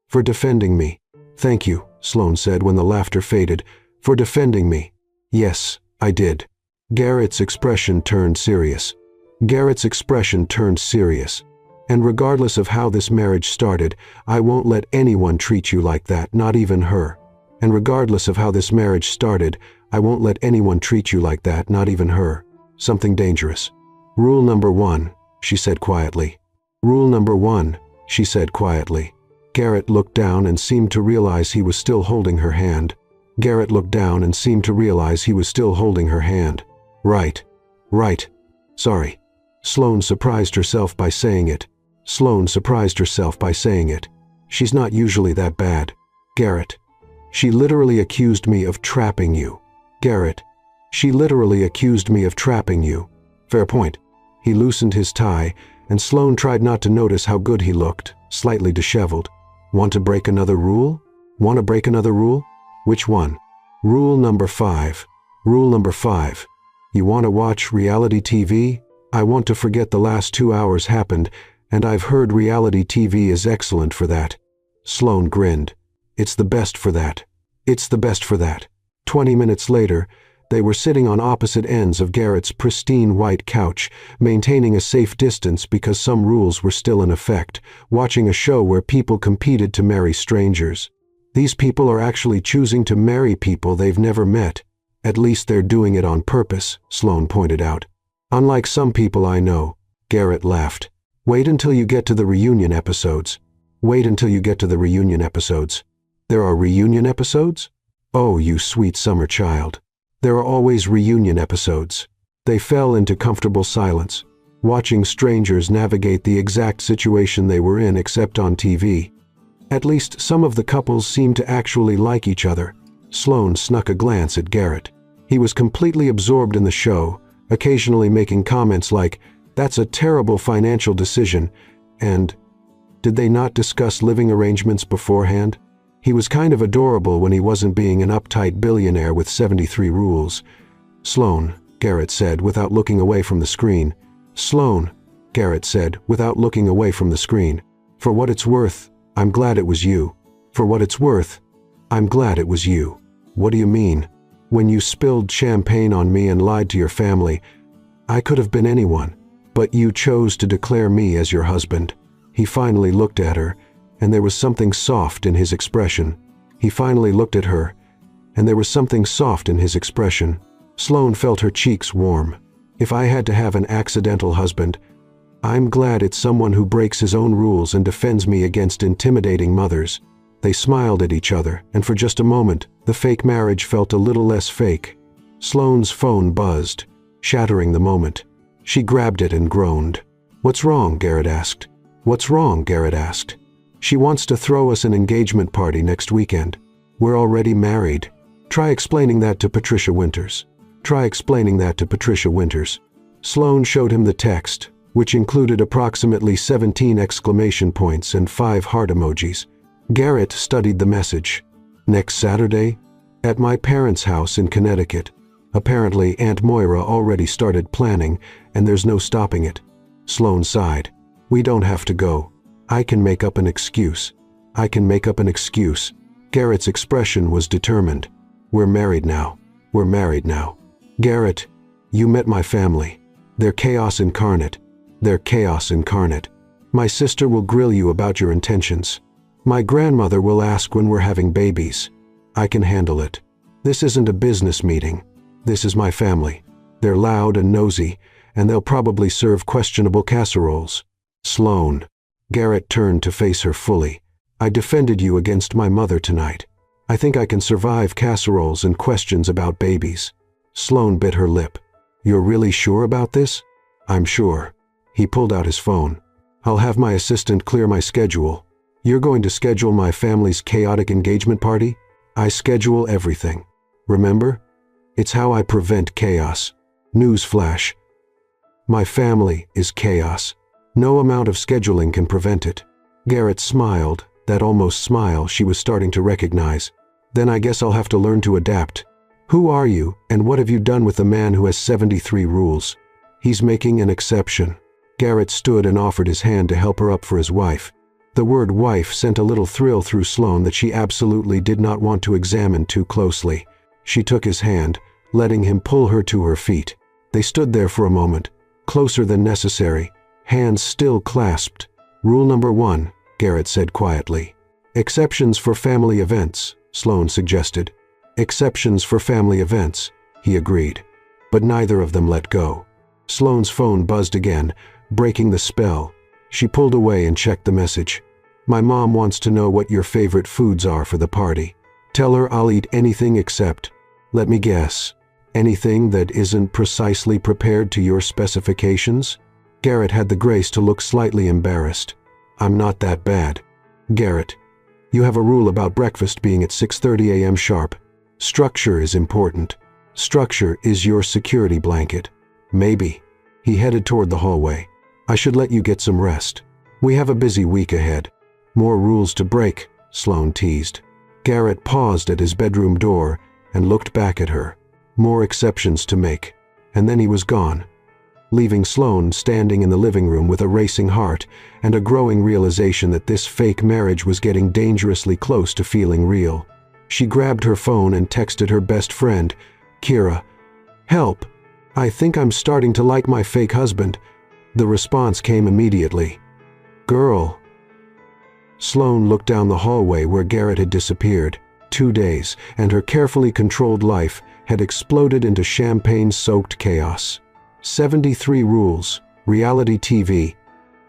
for defending me. Thank you, Sloane said when the laughter faded, for defending me. Yes, I did. Garrett's expression turned serious. Garrett's expression turned serious. And regardless of how this marriage started, I won't let anyone treat you like that, not even her. And regardless of how this marriage started, I won't let anyone treat you like that, not even her. Something dangerous. Rule number 1, she said quietly. Rule number 1, she said quietly. Garrett looked down and seemed to realize he was still holding her hand. Garrett looked down and seemed to realize he was still holding her hand. Right. Right. Sorry. Sloane surprised herself by saying it. Sloane surprised herself by saying it. She's not usually that bad. Garrett. She literally accused me of trapping you. Garrett. She literally accused me of trapping you. Fair point. He loosened his tie, and Sloane tried not to notice how good he looked, slightly disheveled. Want to break another rule? Want to break another rule? Which one? Rule number 5. Rule number 5. You want to watch reality TV? I want to forget the last 2 hours happened, and I've heard reality TV is excellent for that. Sloane grinned. It's the best for that. It's the best for that. 20 minutes later, they were sitting on opposite ends of Garrett's pristine white couch, maintaining a safe distance because some rules were still in effect, watching a show where people competed to marry strangers. These people are actually choosing to marry people they've never met. At least they're doing it on purpose, Sloane pointed out. Unlike some people I know, Garrett laughed. Wait until you get to the reunion episodes. Wait until you get to the reunion episodes. There are reunion episodes? Oh, you sweet summer child. There are always reunion episodes. They fell into comfortable silence, watching strangers navigate the exact situation they were in except on TV. At least some of the couples seemed to actually like each other. Sloane snuck a glance at Garrett. He was completely absorbed in the show, occasionally making comments like, "That's a terrible financial decision," and, "Did they not discuss living arrangements beforehand?" He was kind of adorable when he wasn't being an uptight billionaire with 73 rules. Sloane, Garrett said without looking away from the screen. Sloane, Garrett said without looking away from the screen. For what it's worth, I'm glad it was you. For what it's worth, I'm glad it was you. What do you mean? When you spilled champagne on me and lied to your family, I could have been anyone, but you chose to declare me as your husband." He finally looked at her, and there was something soft in his expression. Sloane felt her cheeks warm. "If I had to have an accidental husband, I'm glad it's someone who breaks his own rules and defends me against intimidating mothers." They smiled at each other, and for just a moment, the fake marriage felt a little less fake. Sloane's phone buzzed, shattering the moment. She grabbed it and groaned. "What's wrong?" Garrett asked. "What's wrong?" Garrett asked. "She wants to throw us an engagement party next weekend. We're already married. Try explaining that to Patricia Winters. Try explaining that to Patricia Winters." Sloane showed him the text, which included approximately 17 exclamation points and 5 heart emojis. Garrett studied the message. "Next Saturday? At my parents' house in Connecticut. Apparently Aunt Moira already started planning, and there's no stopping it." Sloane sighed. "We don't have to go. I can make up an excuse. I can make up an excuse." Garrett's expression was determined. "We're married now. We're married now. Garrett, you met my family. They're chaos incarnate. They're chaos incarnate. My sister will grill you about your intentions. My grandmother will ask when we're having babies. I can handle it. This isn't a business meeting. This is my family. They're loud and nosy, and they'll probably serve questionable casseroles." "Sloane." Garrett turned to face her fully. "I defended you against my mother tonight. I think I can survive casseroles and questions about babies." Sloane bit her lip. "You're really sure about this?" "I'm sure." He pulled out his phone. "I'll have my assistant clear my schedule. You're going to schedule my family's chaotic engagement party? I schedule everything. Remember? It's how I prevent chaos. Newsflash. My family is chaos. No amount of scheduling can prevent it." Garrett smiled, that almost smile she was starting to recognize. "Then I guess I'll have to learn to adapt. Who are you, and what have you done with the man who has 73 rules?" "He's making an exception." Garrett stood and offered his hand to help her up for his wife. The word wife sent a little thrill through Sloane that she absolutely did not want to examine too closely. She took his hand, letting him pull her to her feet. They stood there for a moment, closer than necessary, hands still clasped. "Rule number 1, Garrett said quietly. "Exceptions for family events," Sloane suggested. "Exceptions for family events," he agreed. But neither of them let go. Sloane's phone buzzed again, breaking the spell. She pulled away and checked the message. "My mom wants to know what your favorite foods are for the party. Tell her I'll eat anything except, let me guess, anything that isn't precisely prepared to your specifications?" Garrett had the grace to look slightly embarrassed. "I'm not that bad." "Garrett, you have a rule about breakfast being at 6:30 a.m. sharp. Structure is important. Structure is your security blanket." "Maybe." He headed toward the hallway. "I should let you get some rest. We have a busy week ahead." "More rules to break," Sloane teased. Garrett paused at his bedroom door and looked back at her. More exceptions to make. And then he was gone, leaving Sloane standing in the living room with a racing heart and a growing realization that this fake marriage was getting dangerously close to feeling real. She grabbed her phone and texted her best friend, Kira. "Help! I think I'm starting to like my fake husband." The response came immediately. "Girl." Sloane looked down the hallway where Garrett had disappeared. 2 days, and her carefully controlled life had exploded into champagne-soaked chaos. 73 rules, reality TV,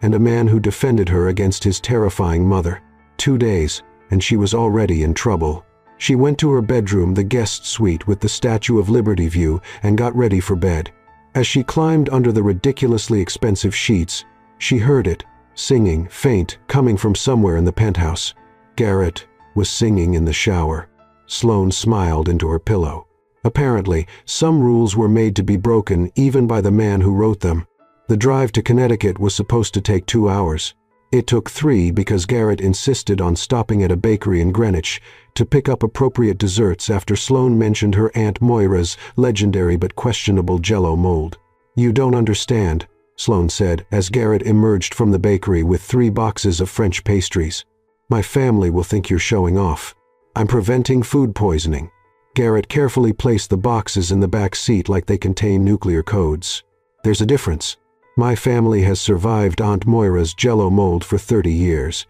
and a man who defended her against his terrifying mother. 2 days, and she was already in trouble. She went to her bedroom, the guest suite with the Statue of Liberty view, and got ready for bed. As she climbed under the ridiculously expensive sheets, she heard it, singing, faint, coming from somewhere in the penthouse. Garrett was singing in the shower. Sloane smiled into her pillow. Apparently, some rules were made to be broken even by the man who wrote them. The drive to Connecticut was supposed to take 2 hours. It took 3 because Garrett insisted on stopping at a bakery in Greenwich to pick up appropriate desserts after Sloane mentioned her Aunt Moira's legendary but questionable Jell-O mold. "You don't understand," Sloane said as Garrett emerged from the bakery with 3 boxes of French pastries. "My family will think you're showing off. I'm preventing food poisoning." Garrett carefully placed the boxes in the back seat like they contain nuclear codes. There's a difference. My family has survived Aunt Moira's Jell-O mold for 30 years.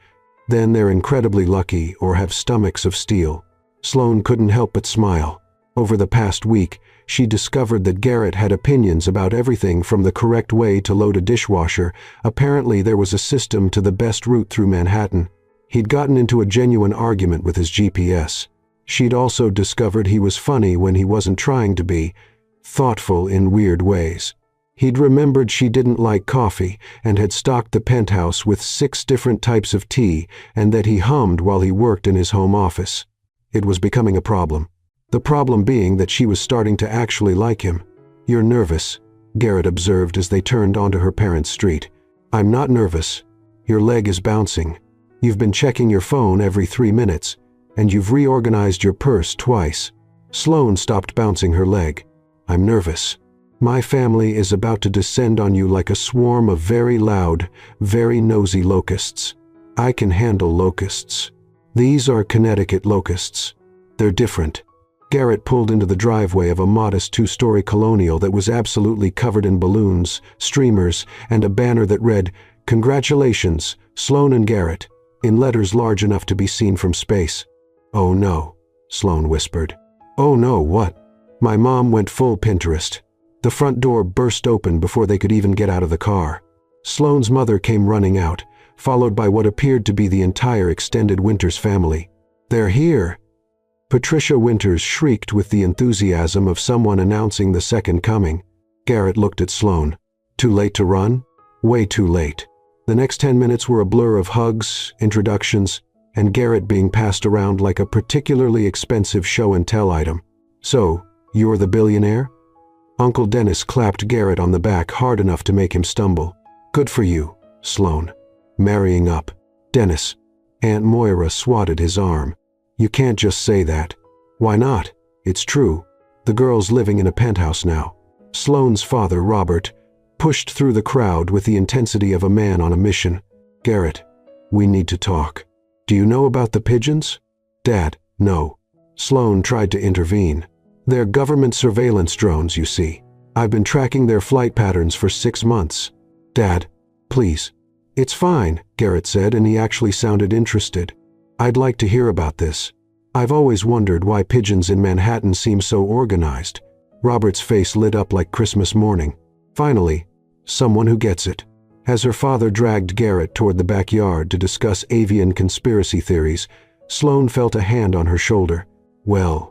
Then they're incredibly lucky or have stomachs of steel. Sloane couldn't help but smile. Over the past week, she discovered that Garrett had opinions about everything from the correct way to load a dishwasher. Apparently there was a system to the best route through Manhattan. He'd gotten into a genuine argument with his GPS. She'd also discovered he was funny when he wasn't trying to be, thoughtful in weird ways. He'd remembered she didn't like coffee and had stocked the penthouse with 6 different types of tea, and that he hummed while he worked in his home office. It was becoming a problem. The problem being that she was starting to actually like him. "You're nervous," Garrett observed as they turned onto her parents' street. "I'm not nervous. Your leg is bouncing. You've been checking your phone every 3 minutes, and you've reorganized your purse twice." Sloane stopped bouncing her leg. "I'm nervous. My family is about to descend on you like a swarm of very loud, very nosy locusts. I can handle locusts. These are Connecticut locusts. They're different." Garrett pulled into the driveway of a modest 2-story colonial that was absolutely covered in balloons, streamers, and a banner that read, "Congratulations, Sloane and Garrett," in letters large enough to be seen from space. "Oh no," Sloane whispered. "Oh no, what?" My mom went full Pinterest. The front door burst open before they could even get out of the car. Sloane's mother came running out, followed by what appeared to be the entire extended Winters family. "They're here!" Patricia Winters shrieked with the enthusiasm of someone announcing the second coming. Garrett looked at Sloane. Too late to run? Way too late. The next 10 minutes were a blur of hugs, introductions, and Garrett being passed around like a particularly expensive show-and-tell item. "So, you're the billionaire?" Uncle Dennis clapped Garrett on the back hard enough to make him stumble. "Good for you, Sloane. Marrying up." "Dennis." Aunt Moira swatted his arm. "You can't just say that." "Why not? It's true. The girl's living in a penthouse now." Sloane's father, Robert, pushed through the crowd with the intensity of a man on a mission. "Garrett, we need to talk. Do you know about the pigeons?" "Dad, no." Sloane tried to intervene. "They're government surveillance drones, you see. I've been tracking their flight patterns for 6 months. Dad, please." "It's fine," Garrett said, and he actually sounded interested. "I'd like to hear about this. I've always wondered why pigeons in Manhattan seem so organized." Robert's face lit up like Christmas morning. Finally, someone who gets it. As her father dragged Garrett toward the backyard to discuss avian conspiracy theories, Sloane felt a hand on her shoulder. Well.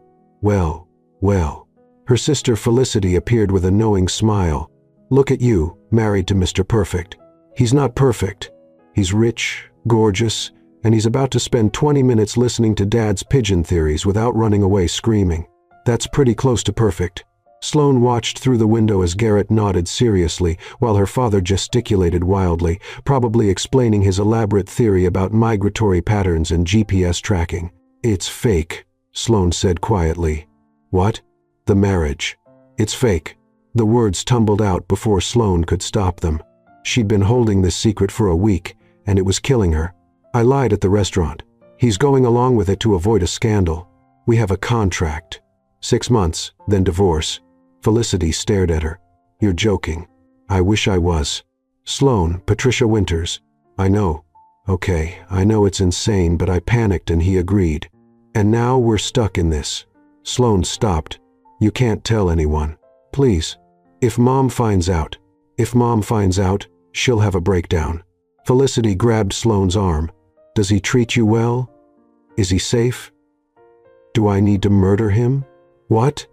Her sister Felicity appeared with a knowing smile. "Look at you, married to Mr. Perfect. He's not perfect. He's rich, gorgeous, and he's about to spend 20 minutes listening to Dad's pigeon theories without running away screaming. That's pretty close to perfect." Sloane watched through the window as Garrett nodded seriously, while her father gesticulated wildly, probably explaining his elaborate theory about migratory patterns and GPS tracking. "It's fake," Sloane said quietly. "What?" "The marriage. It's fake." The words tumbled out before Sloane could stop them. She'd been holding this secret for a week, and it was killing her. "I lied at the restaurant. He's going along with it to avoid a scandal. We have a contract. 6 months, then divorce." Felicity stared at her. "You're joking." "I wish I was." "Sloane, Patricia Winters." "I know." "Okay, I know it's insane, but I panicked and he agreed. And now we're stuck in this." Sloane stopped. "You can't tell anyone. Please. If Mom finds out, she'll have a breakdown." Felicity grabbed Sloane's arm. "Does he treat you well? Is he safe? Do I need to murder him?" "What?"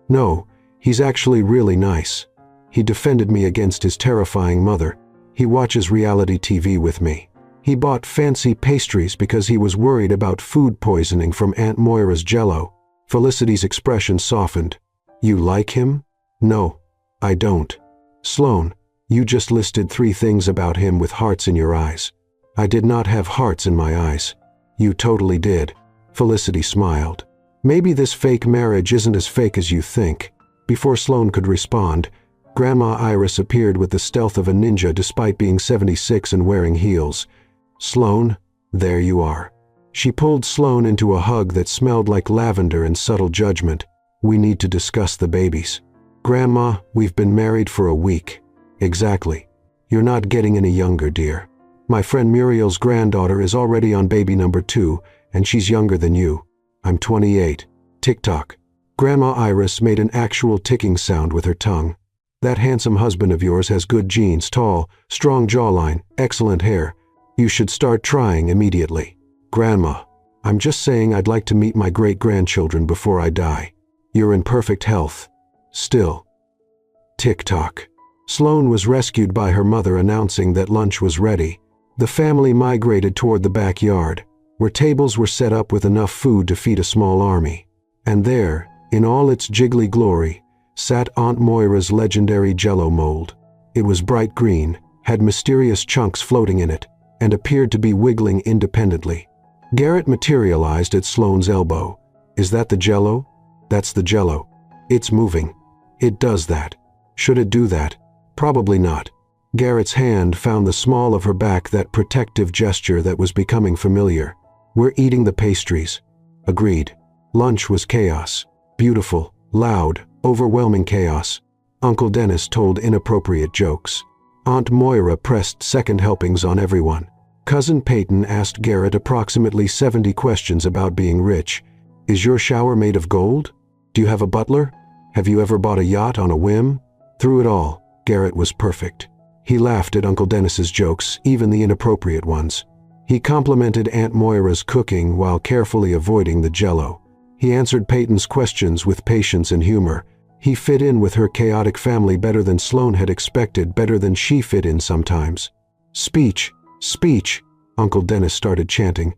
"No, he's actually really nice. He defended me against his terrifying mother. He watches reality TV with me. He bought fancy pastries because he was worried about food poisoning from Aunt Moira's Jell-O." Felicity's expression softened. "You like him?" "No, I don't." "Sloane, you just listed 3 things about him with hearts in your eyes." "I did not have hearts in my eyes." "You totally did." Felicity smiled. "Maybe this fake marriage isn't as fake as you think." Before Sloane could respond, Grandma Iris appeared with the stealth of a ninja despite being 76 and wearing heels. "Sloane, there you are. She pulled Sloane into a hug that smelled like lavender and subtle judgment. "We need to discuss the babies." "Grandma, we've been married for a week." "Exactly. You're not getting any younger, dear. My friend Muriel's granddaughter is already on baby number 2, and she's younger than you. I'm 28. Tick-tock." Grandma Iris made an actual ticking sound with her tongue. "That handsome husband of yours has good genes, tall, strong jawline, excellent hair. You should start trying immediately." "Grandma, I'm just saying I'd like to meet my great-grandchildren before I die. You're in perfect health. Still." Tick-tock. Sloane was rescued by her mother announcing that lunch was ready. The family migrated toward the backyard, where tables were set up with enough food to feed a small army. And there, in all its jiggly glory, sat Aunt Moira's legendary Jell-O mold. It was bright green, had mysterious chunks floating in it, and appeared to be wiggling independently. Garrett materialized at Sloane's elbow. "Is that the Jell-O?" "That's the Jell-O. It's moving. It does that." "Should it do that?" "Probably not." Garrett's hand found the small of her back, that protective gesture that was becoming familiar. "We're eating the pastries." "Agreed." Lunch was chaos. Beautiful, loud, overwhelming chaos. Uncle Dennis told inappropriate jokes. Aunt Moira pressed second helpings on everyone. Cousin Peyton asked Garrett approximately 70 questions about being rich. "Is your shower made of gold? Do you have a butler? Have you ever bought a yacht on a whim?" Through it all, Garrett was perfect. He laughed at Uncle Dennis's jokes, even the inappropriate ones. He complimented Aunt Moira's cooking while carefully avoiding the Jell-O. He answered Peyton's questions with patience and humor. He fit in with her chaotic family better than Sloane had expected, better than she fit in sometimes. "Speech, speech," Uncle Dennis started chanting,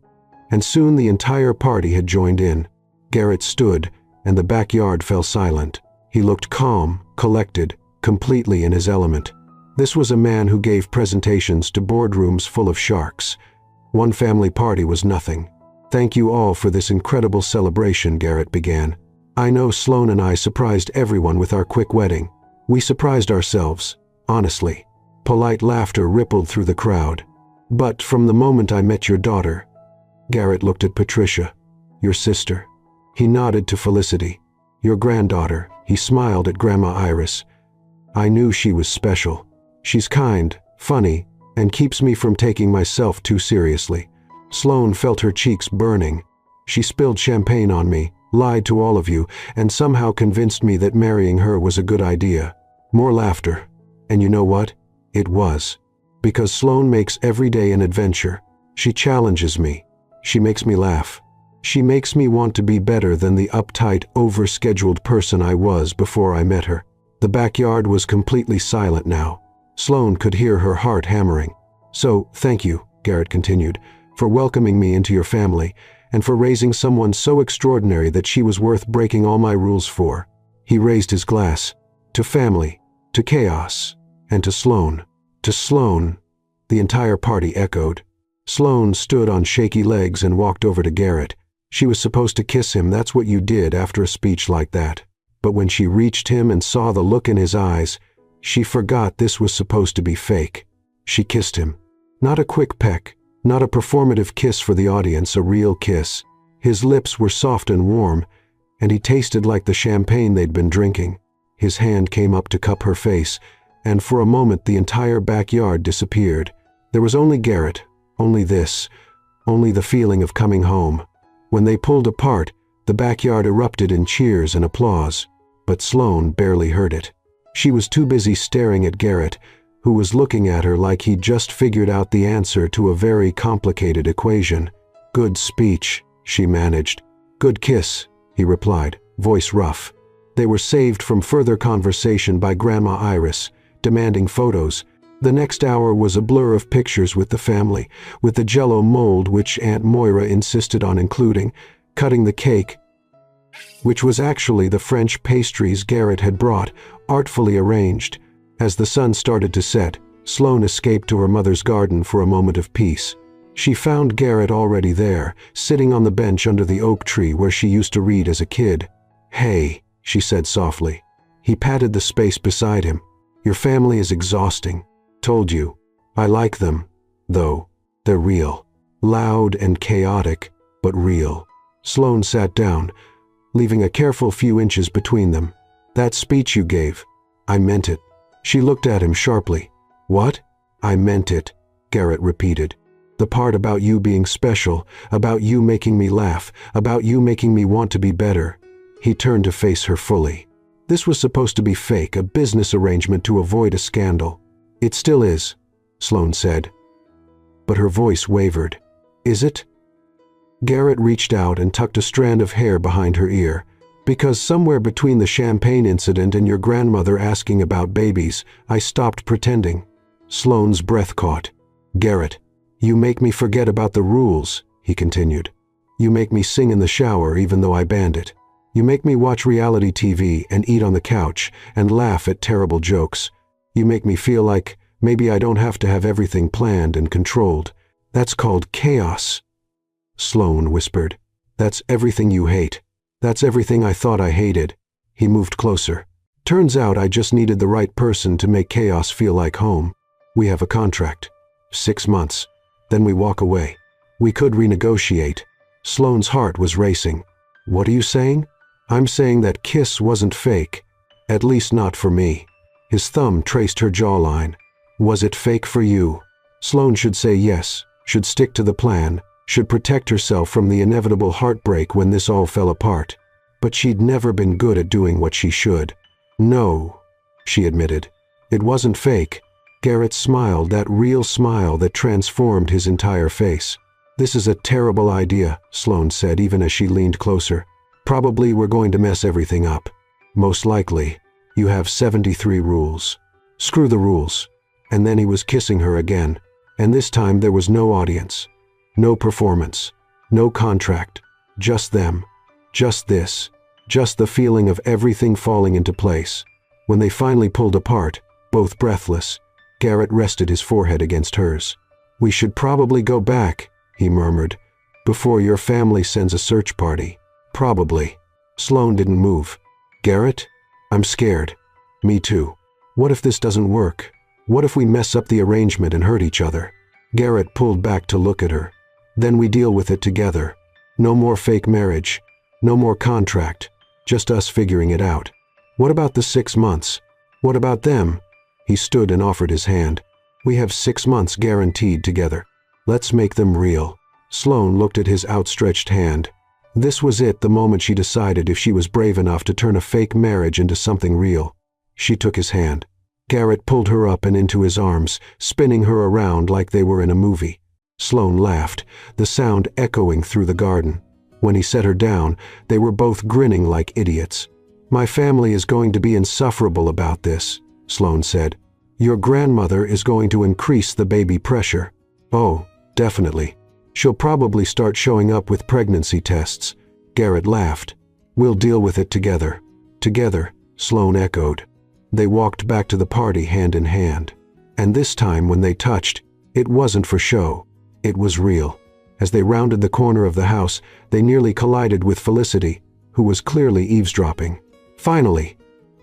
and soon the entire party had joined in. Garrett stood, and the backyard fell silent. He looked calm, collected, completely in his element. This was a man who gave presentations to boardrooms full of sharks. One family party was nothing. "Thank you all for this incredible celebration," Garrett began. "I know Sloane and I surprised everyone with our quick wedding. We surprised ourselves, honestly." Polite laughter rippled through the crowd. "But from the moment I met your daughter..." Garrett looked at Patricia. "Your sister." He nodded to Felicity. "Your granddaughter." He smiled at Grandma Iris. "I knew she was special. She's kind, funny, and keeps me from taking myself too seriously." Sloane felt her cheeks burning. "She spilled champagne on me, lied to all of you, and somehow convinced me that marrying her was a good idea." More laughter. "And you know what? It was. Because Sloane makes every day an adventure. She challenges me. She makes me laugh. She makes me want to be better than the uptight, overscheduled person I was before I met her." The backyard was completely silent now. Sloane could hear her heart hammering. "So, thank you," Garrett continued, "for welcoming me into your family, and for raising someone so extraordinary that she was worth breaking all my rules for." He raised his glass. "To family, to chaos, and to Sloane." "To Sloane," the entire party echoed. Sloane stood on shaky legs and walked over to Garrett. She was supposed to kiss him, that's what you did after a speech like that. But when she reached him and saw the look in his eyes, she forgot this was supposed to be fake. She kissed him. Not a quick peck, not a performative kiss for the audience, a real kiss. His lips were soft and warm, and he tasted like the champagne they'd been drinking. His hand came up to cup her face, and for a moment the entire backyard disappeared. There was only Garrett, only this, only the feeling of coming home. When they pulled apart, the backyard erupted in cheers and applause, but Sloane barely heard it. She was too busy staring at Garrett, who was looking at her like he'd just figured out the answer to a very complicated equation. "Good speech," she managed. "Good kiss," he replied, voice rough. They were saved from further conversation by Grandma Iris, demanding photos. The next hour was a blur of pictures with the family, with the Jell-O mold which Aunt Moira insisted on including, cutting the cake, which was actually the French pastries Garrett had brought, artfully arranged. As the sun started to set, Sloane escaped to her mother's garden for a moment of peace. She found Garrett already there, sitting on the bench under the oak tree where she used to read as a kid. "Hey," she said softly. He patted the space beside him. "Your family is exhausting. Told you. I like them, though. They're real. Loud and chaotic, but real. Sloane sat down, leaving a careful few inches between them. That speech you gave, I meant it. She looked at him sharply. What? I meant it, Garrett repeated. The part about you being special, about you making me laugh, about you making me want to be better. He turned to face her fully. This was supposed to be fake, a business arrangement to avoid a scandal. It still is, Sloane said. But her voice wavered. Is it? Garrett reached out and tucked a strand of hair behind her ear. Because somewhere between the champagne incident and your grandmother asking about babies, I stopped pretending. Sloane's breath caught. Garrett, you make me forget about the rules, he continued. You make me sing in the shower even though I banned it. You make me watch reality TV and eat on the couch and laugh at terrible jokes. You make me feel like maybe I don't have to have everything planned and controlled. That's called chaos. Sloane whispered. That's everything you hate. That's everything I thought I hated. He moved closer. Turns out I just needed the right person to make chaos feel like home. We have a contract. 6 months. Then we walk away. We could renegotiate. Sloane's heart was racing. What are you saying? I'm saying that kiss wasn't fake. At least not for me. His thumb traced her jawline. Was it fake for you? Sloane should say yes, should stick to the plan, should protect herself from the inevitable heartbreak when this all fell apart. But she'd never been good at doing what she should. No, she admitted. It wasn't fake. Garrett smiled, that real smile that transformed his entire face. This is a terrible idea, Sloane said even as she leaned closer. Probably we're going to mess everything up. Most likely. You have 73 rules. Screw the rules. And then he was kissing her again. And this time there was no audience. No performance. No contract. Just them. Just this. Just the feeling of everything falling into place. When they finally pulled apart, both breathless, Garrett rested his forehead against hers. We should probably go back, he murmured, before your family sends a search party. Probably. Sloane didn't move. Garrett? I'm scared. Me too. What if this doesn't work? What if we mess up the arrangement and hurt each other? Garrett pulled back to look at her. Then we deal with it together. No more fake marriage. No more contract. Just us figuring it out. What about the 6 months? What about them? He stood and offered his hand. We have 6 months guaranteed together. Let's make them real. Sloane looked at his outstretched hand. This was it, the moment she decided if she was brave enough to turn a fake marriage into something real. She took his hand. Garrett pulled her up and into his arms, spinning her around like they were in a movie. Sloane laughed, the sound echoing through the garden. When he set her down, they were both grinning like idiots. My family is going to be insufferable about this, Sloane said. Your grandmother is going to increase the baby pressure. Oh, definitely. She'll probably start showing up with pregnancy tests. Garrett laughed. We'll deal with it together. Together, Sloane echoed. They walked back to the party hand in hand. And this time when they touched, it wasn't for show. It was real. As they rounded the corner of the house, they nearly collided with Felicity, who was clearly eavesdropping. Finally,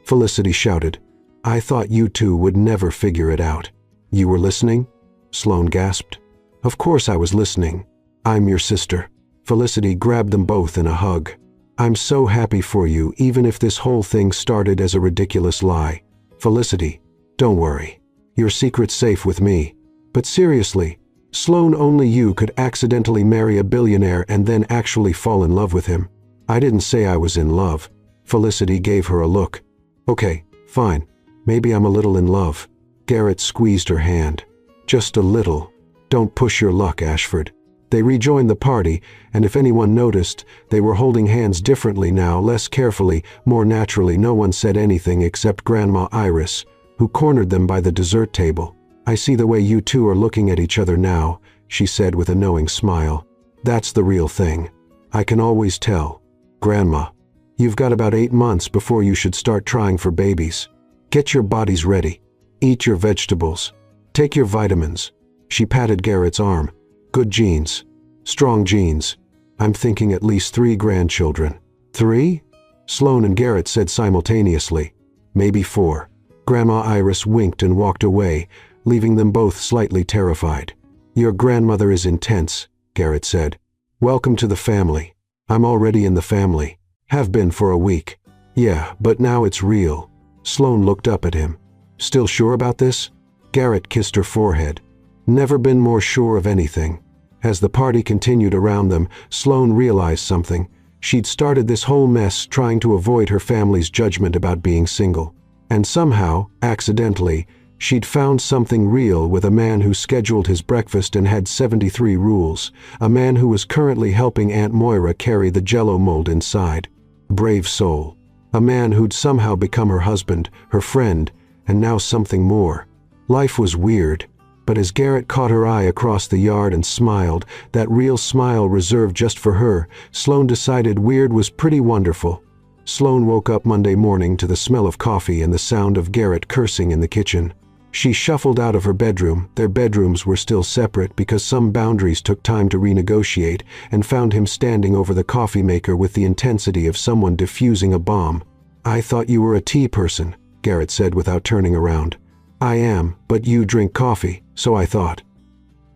Felicity shouted, I thought you two would never figure it out. You were listening? Sloane gasped. Of course I was listening. I'm your sister. Felicity grabbed them both in a hug. I'm so happy for you, even if this whole thing started as a ridiculous lie. Felicity, don't worry. Your secret's safe with me. But seriously, Sloane, only you could accidentally marry a billionaire and then actually fall in love with him. I didn't say I was in love. Felicity gave her a look. Okay, fine. Maybe I'm a little in love. Garrett squeezed her hand. Just a little. Don't push your luck, Ashford. They rejoined the party, and if anyone noticed, they were holding hands differently now, less carefully, more naturally. No one said anything except Grandma Iris, who cornered them by the dessert table. I see the way you two are looking at each other now, she said with a knowing smile. That's the real thing. I can always tell. Grandma, you've got about 8 months before you should start trying for babies. Get your bodies ready. Eat your vegetables. Take your vitamins. She patted Garrett's arm. Good genes. Strong genes. I'm thinking at least 3 grandchildren. 3? Sloane and Garrett said simultaneously. Maybe 4. Grandma Iris winked and walked away, leaving them both slightly terrified. Your grandmother is intense, Garrett said. Welcome to the family. I'm already in the family. Have been for a week. Yeah, but now it's real. Sloane looked up at him. Still sure about this? Garrett kissed her forehead. Never been more sure of anything. As the party continued around them, Sloane realized something. She'd started this whole mess trying to avoid her family's judgment about being single. And somehow, accidentally, she'd found something real with a man who scheduled his breakfast and had 73 rules, a man who was currently helping Aunt Moira carry the Jell-O mold inside. Brave soul. A man who'd somehow become her husband, her friend, and now something more. Life was weird, but as Garrett caught her eye across the yard and smiled, that real smile reserved just for her, Sloane decided weird was pretty wonderful. Sloane woke up Monday morning to the smell of coffee and the sound of Garrett cursing in the kitchen. She shuffled out of her bedroom. Their bedrooms were still separate because some boundaries took time to renegotiate, and found him standing over the coffee maker with the intensity of someone defusing a bomb. "I thought you were a tea person," Garrett said without turning around. "I am, but you drink coffee, so I thought."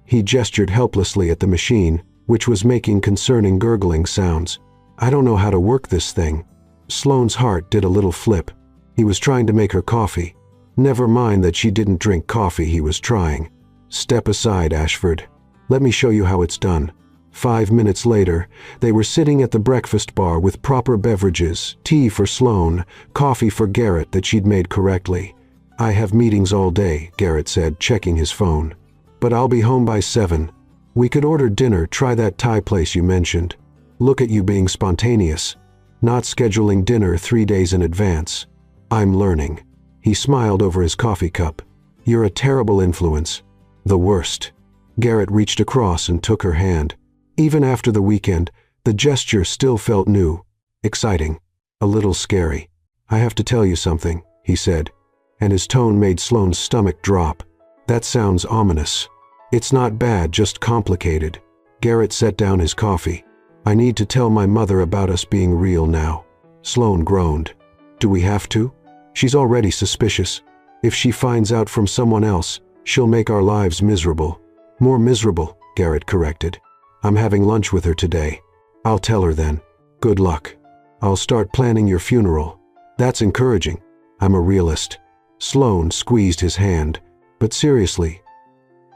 He gestured helplessly at the machine, which was making concerning gurgling sounds. "I don't know how to work this thing." Sloane's heart did a little flip. He was trying to make her coffee. Never mind that she didn't drink coffee, he was trying. "Step aside, Ashford. Let me show you how it's done." 5 minutes later, they were sitting at the breakfast bar with proper beverages, tea for Sloane, coffee for Garrett that she'd made correctly. "I have meetings all day," Garrett said, checking his phone. "But I'll be home by 7. We could order dinner, try that Thai place you mentioned." Look at you being spontaneous. Not scheduling dinner 3 days in advance. "I'm learning." He smiled over his coffee cup. "You're a terrible influence. The worst." Garrett reached across and took her hand. Even after the weekend, the gesture still felt new, exciting, a little scary. "I have to tell you something," he said, and his tone made Sloane's stomach drop. "That sounds ominous." "It's not bad, just complicated." Garrett set down his coffee. "I need to tell my mother about us being real now." Sloane groaned. "Do we have to? She's already suspicious. If she finds out from someone else, she'll make our lives miserable." "More miserable," Garrett corrected. "I'm having lunch with her today. I'll tell her then. Good luck. I'll start planning your funeral." "That's encouraging. I'm a realist." Sloane squeezed his hand. "But seriously,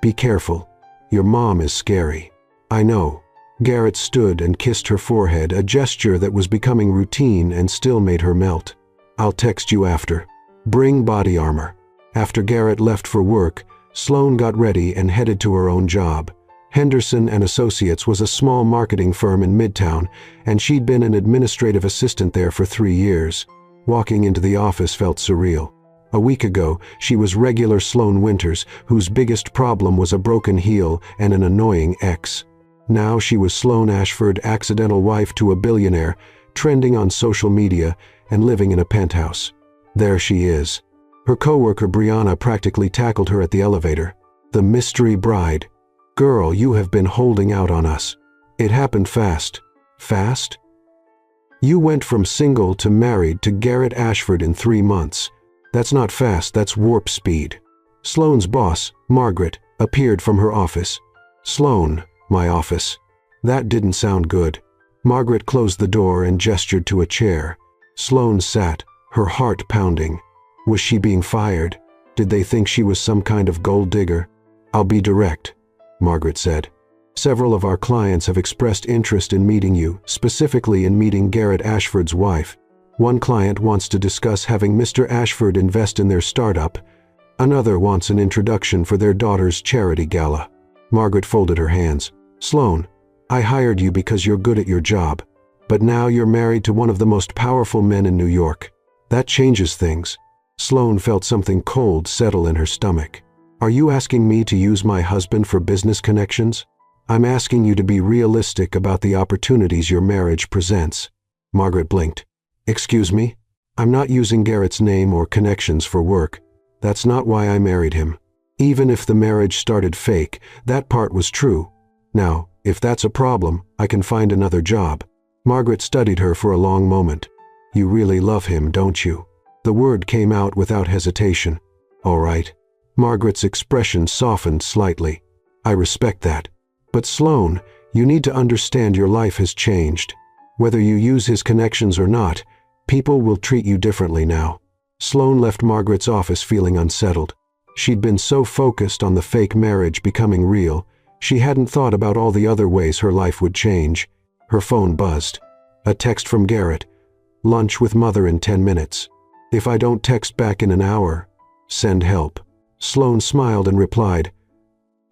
be careful. Your mom is scary." "I know." Garrett stood and kissed her forehead, a gesture that was becoming routine and still made her melt. "I'll text you after. Bring body armor." After Garrett left for work, Sloane got ready and headed to her own job. Henderson and Associates was a small marketing firm in Midtown, and she'd been an administrative assistant there for 3 years. Walking into the office felt surreal. A week ago, she was regular Sloane Winters, whose biggest problem was a broken heel and an annoying ex. Now she was Sloane Ashford, accidental wife to a billionaire, trending on social media and living in a penthouse. There she is. Her coworker Brianna practically tackled her at the elevator. "The mystery bride. Girl, you have been holding out on us. It happened fast." "Fast?" "You went from single to married to Garrett Ashford in 3 months. That's not fast, that's warp speed." Sloane's boss, Margaret, appeared from her office. "Sloane, my office." That didn't sound good. Margaret closed the door and gestured to a chair. Sloane sat, her heart pounding. Was she being fired? Did they think she was some kind of gold digger? "I'll be direct," Margaret said. "Several of our clients have expressed interest in meeting you, specifically in meeting Garrett Ashford's wife. One client wants to discuss having Mr. Ashford invest in their startup. Another wants an introduction for their daughter's charity gala." Margaret folded her hands. "Sloane, I hired you because you're good at your job. But now you're married to one of the most powerful men in New York. That changes things." Sloane felt something cold settle in her stomach. "Are you asking me to use my husband for business connections?" "I'm asking you to be realistic about the opportunities your marriage presents." Margaret blinked. "Excuse me? I'm not using Garrett's name or connections for work. That's not why I married him. Even if the marriage started fake, that part was true. Now, if that's a problem, I can find another job." Margaret studied her for a long moment. "You really love him, don't you?" The word came out without hesitation. "All right." Margaret's expression softened slightly. "I respect that. But Sloane, You need to understand your life has changed. Whether you use his connections or not, people will treat you differently now." Sloane left Margaret's office feeling unsettled. She'd been so focused on the fake marriage becoming real, she hadn't thought about all the other ways her life would change. Her phone buzzed. A text from Garrett. "Lunch with mother in 10 minutes. If I don't text back in an hour, send help." Sloane smiled and replied,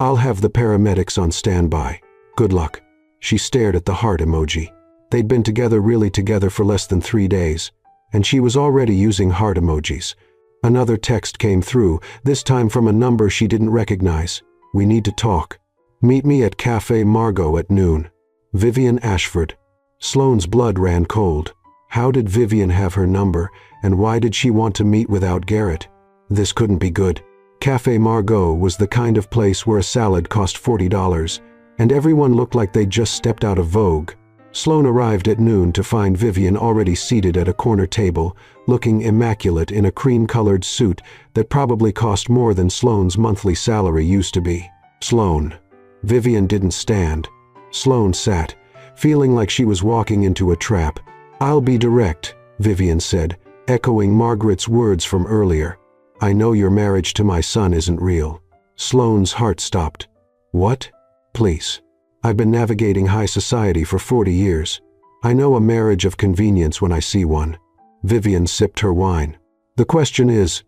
"I'll have the paramedics on standby. Good luck." She stared at the heart emoji. They'd been really together for less than 3 days, and she was already using heart emojis. Another text came through, this time from a number she didn't recognize. "We need to talk. Meet me at Cafe Margot at noon. Vivian Ashford." Sloane's blood ran cold. How did Vivian have her number, and why did she want to meet without Garrett? This couldn't be good. Cafe Margot was the kind of place where a salad cost $40, and everyone looked like they'd just stepped out of Vogue. Sloane arrived at noon to find Vivian already seated at a corner table, looking immaculate in a cream-colored suit that probably cost more than Sloane's monthly salary used to be. Sloane. Vivian didn't stand. Sloane sat, feeling like she was walking into a trap. "I'll be direct," Vivian said, echoing Margaret's words from earlier. "I know your marriage to my son isn't real." Sloane's heart stopped. "What? Please. I've been navigating high society for 40 years. I know a marriage of convenience when I see one." Vivian sipped her wine. "The question is,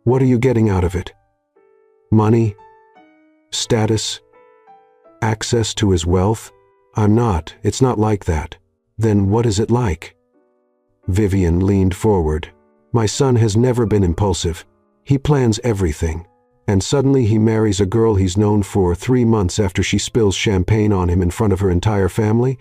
what are you getting out of it? Money? Status? Access to his wealth? I'm not. It's not like that." "Then what is it like?" Vivian leaned forward. "My son has never been impulsive. He plans everything. And suddenly he marries a girl he's known for 3 months after she spills champagne on him in front of her entire family?"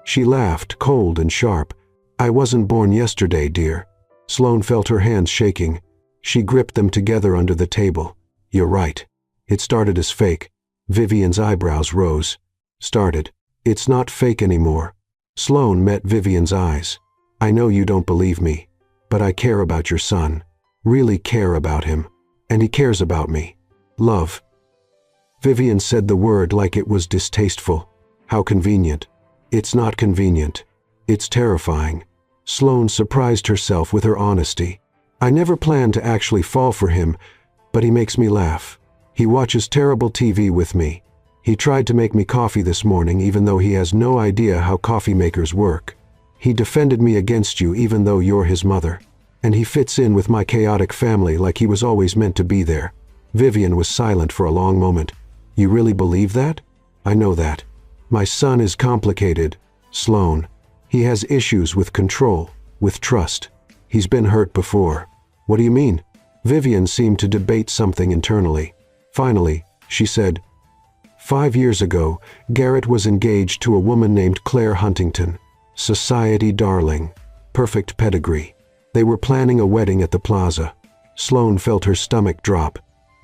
She laughed, cold and sharp. "I wasn't born yesterday, dear." Sloane felt her hands shaking. She gripped them together under the table. "You're right. It started as fake." Vivian's eyebrows rose. "Started. It's not fake anymore." Sloane met Vivian's eyes. "I know you don't believe me, but I care about your son. Really care about him. And he cares about me. Love." Vivian said the word like it was distasteful. "How convenient." "It's not convenient. It's terrifying." Sloane surprised herself with her honesty. "I never planned to actually fall for him, but he makes me laugh. He watches terrible TV with me. He tried to make me coffee this morning even though he has no idea how coffee makers work. He defended me against you even though you're his mother. And he fits in with my chaotic family like he was always meant to be there." Vivian was silent for a long moment. "You really believe that?" "I know that. My son is complicated, Sloane. He has issues with control, with trust. He's been hurt before." "What do you mean?" Vivian seemed to debate something internally. Finally, she said, 5 years ago, Garrett was engaged to a woman named Claire Huntington. Society darling. Perfect pedigree. They were planning a wedding at the plaza. Sloane felt her stomach drop.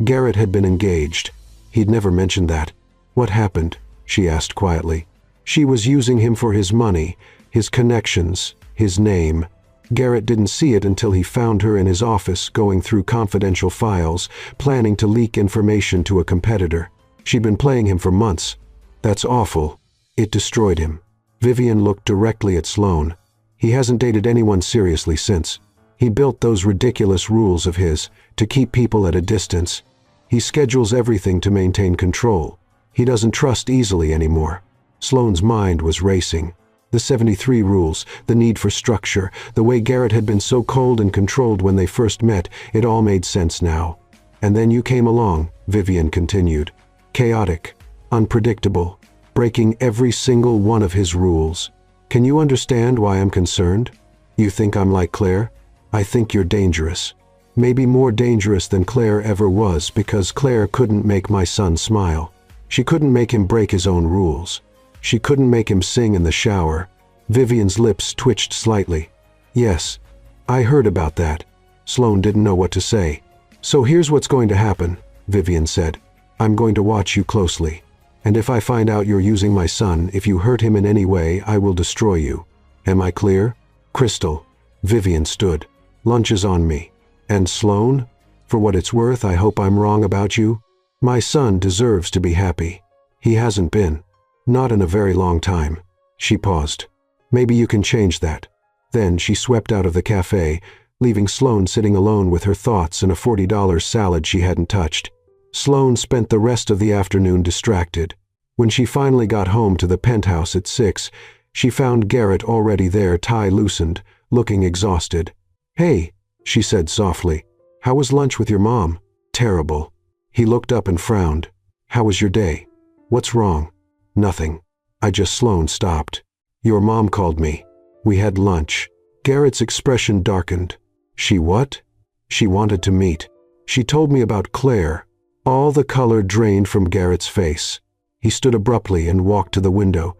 Garrett had been engaged. He'd never mentioned that. "What happened?" she asked quietly. "She was using him for his money, his connections, his name." Garrett didn't see it until he found her in his office going through confidential files, planning to leak information to a competitor. She'd been playing him for months. That's awful. It destroyed him. Vivian looked directly at Sloane. He hasn't dated anyone seriously since. He built those ridiculous rules of his to keep people at a distance. He schedules everything to maintain control. He doesn't trust easily anymore. Sloane's mind was racing. The 73 rules, the need for structure, the way Garrett had been so cold and controlled when they first met, it all made sense now. "And then you came along," Vivian continued. "Chaotic, unpredictable, breaking every single one of his rules. Can you understand why I'm concerned? You think I'm like Claire? I think you're dangerous. Maybe more dangerous than Claire ever was, because Claire couldn't make my son smile. She couldn't make him break his own rules. She couldn't make him sing in the shower." Vivian's lips twitched slightly. "Yes, I heard about that." Sloane didn't know what to say. "So here's what's going to happen," Vivian said. "I'm going to watch you closely. And if I find out you're using my son, if you hurt him in any way, I will destroy you. Am I clear?" "Crystal." Vivian stood. "Lunch is on me." "And Sloane? For what it's worth, I hope I'm wrong about you. My son deserves to be happy. He hasn't been." Not in a very long time. She paused. Maybe you can change that. Then she swept out of the cafe, leaving Sloane sitting alone with her thoughts and a $40 salad she hadn't touched. Sloane spent the rest of the afternoon distracted. When she finally got home to the penthouse at 6, she found Garrett already there, tie loosened, looking exhausted. "Hey," she said softly. "How was lunch with your mom?" "Terrible." He looked up and frowned. "How was your day?" "What's wrong?" "Nothing. Sloane stopped. "Your mom called me. We had lunch." Garrett's expression darkened. "She what?" "She wanted to meet. She told me about Claire." All the color drained from Garrett's face. He stood abruptly and walked to the window,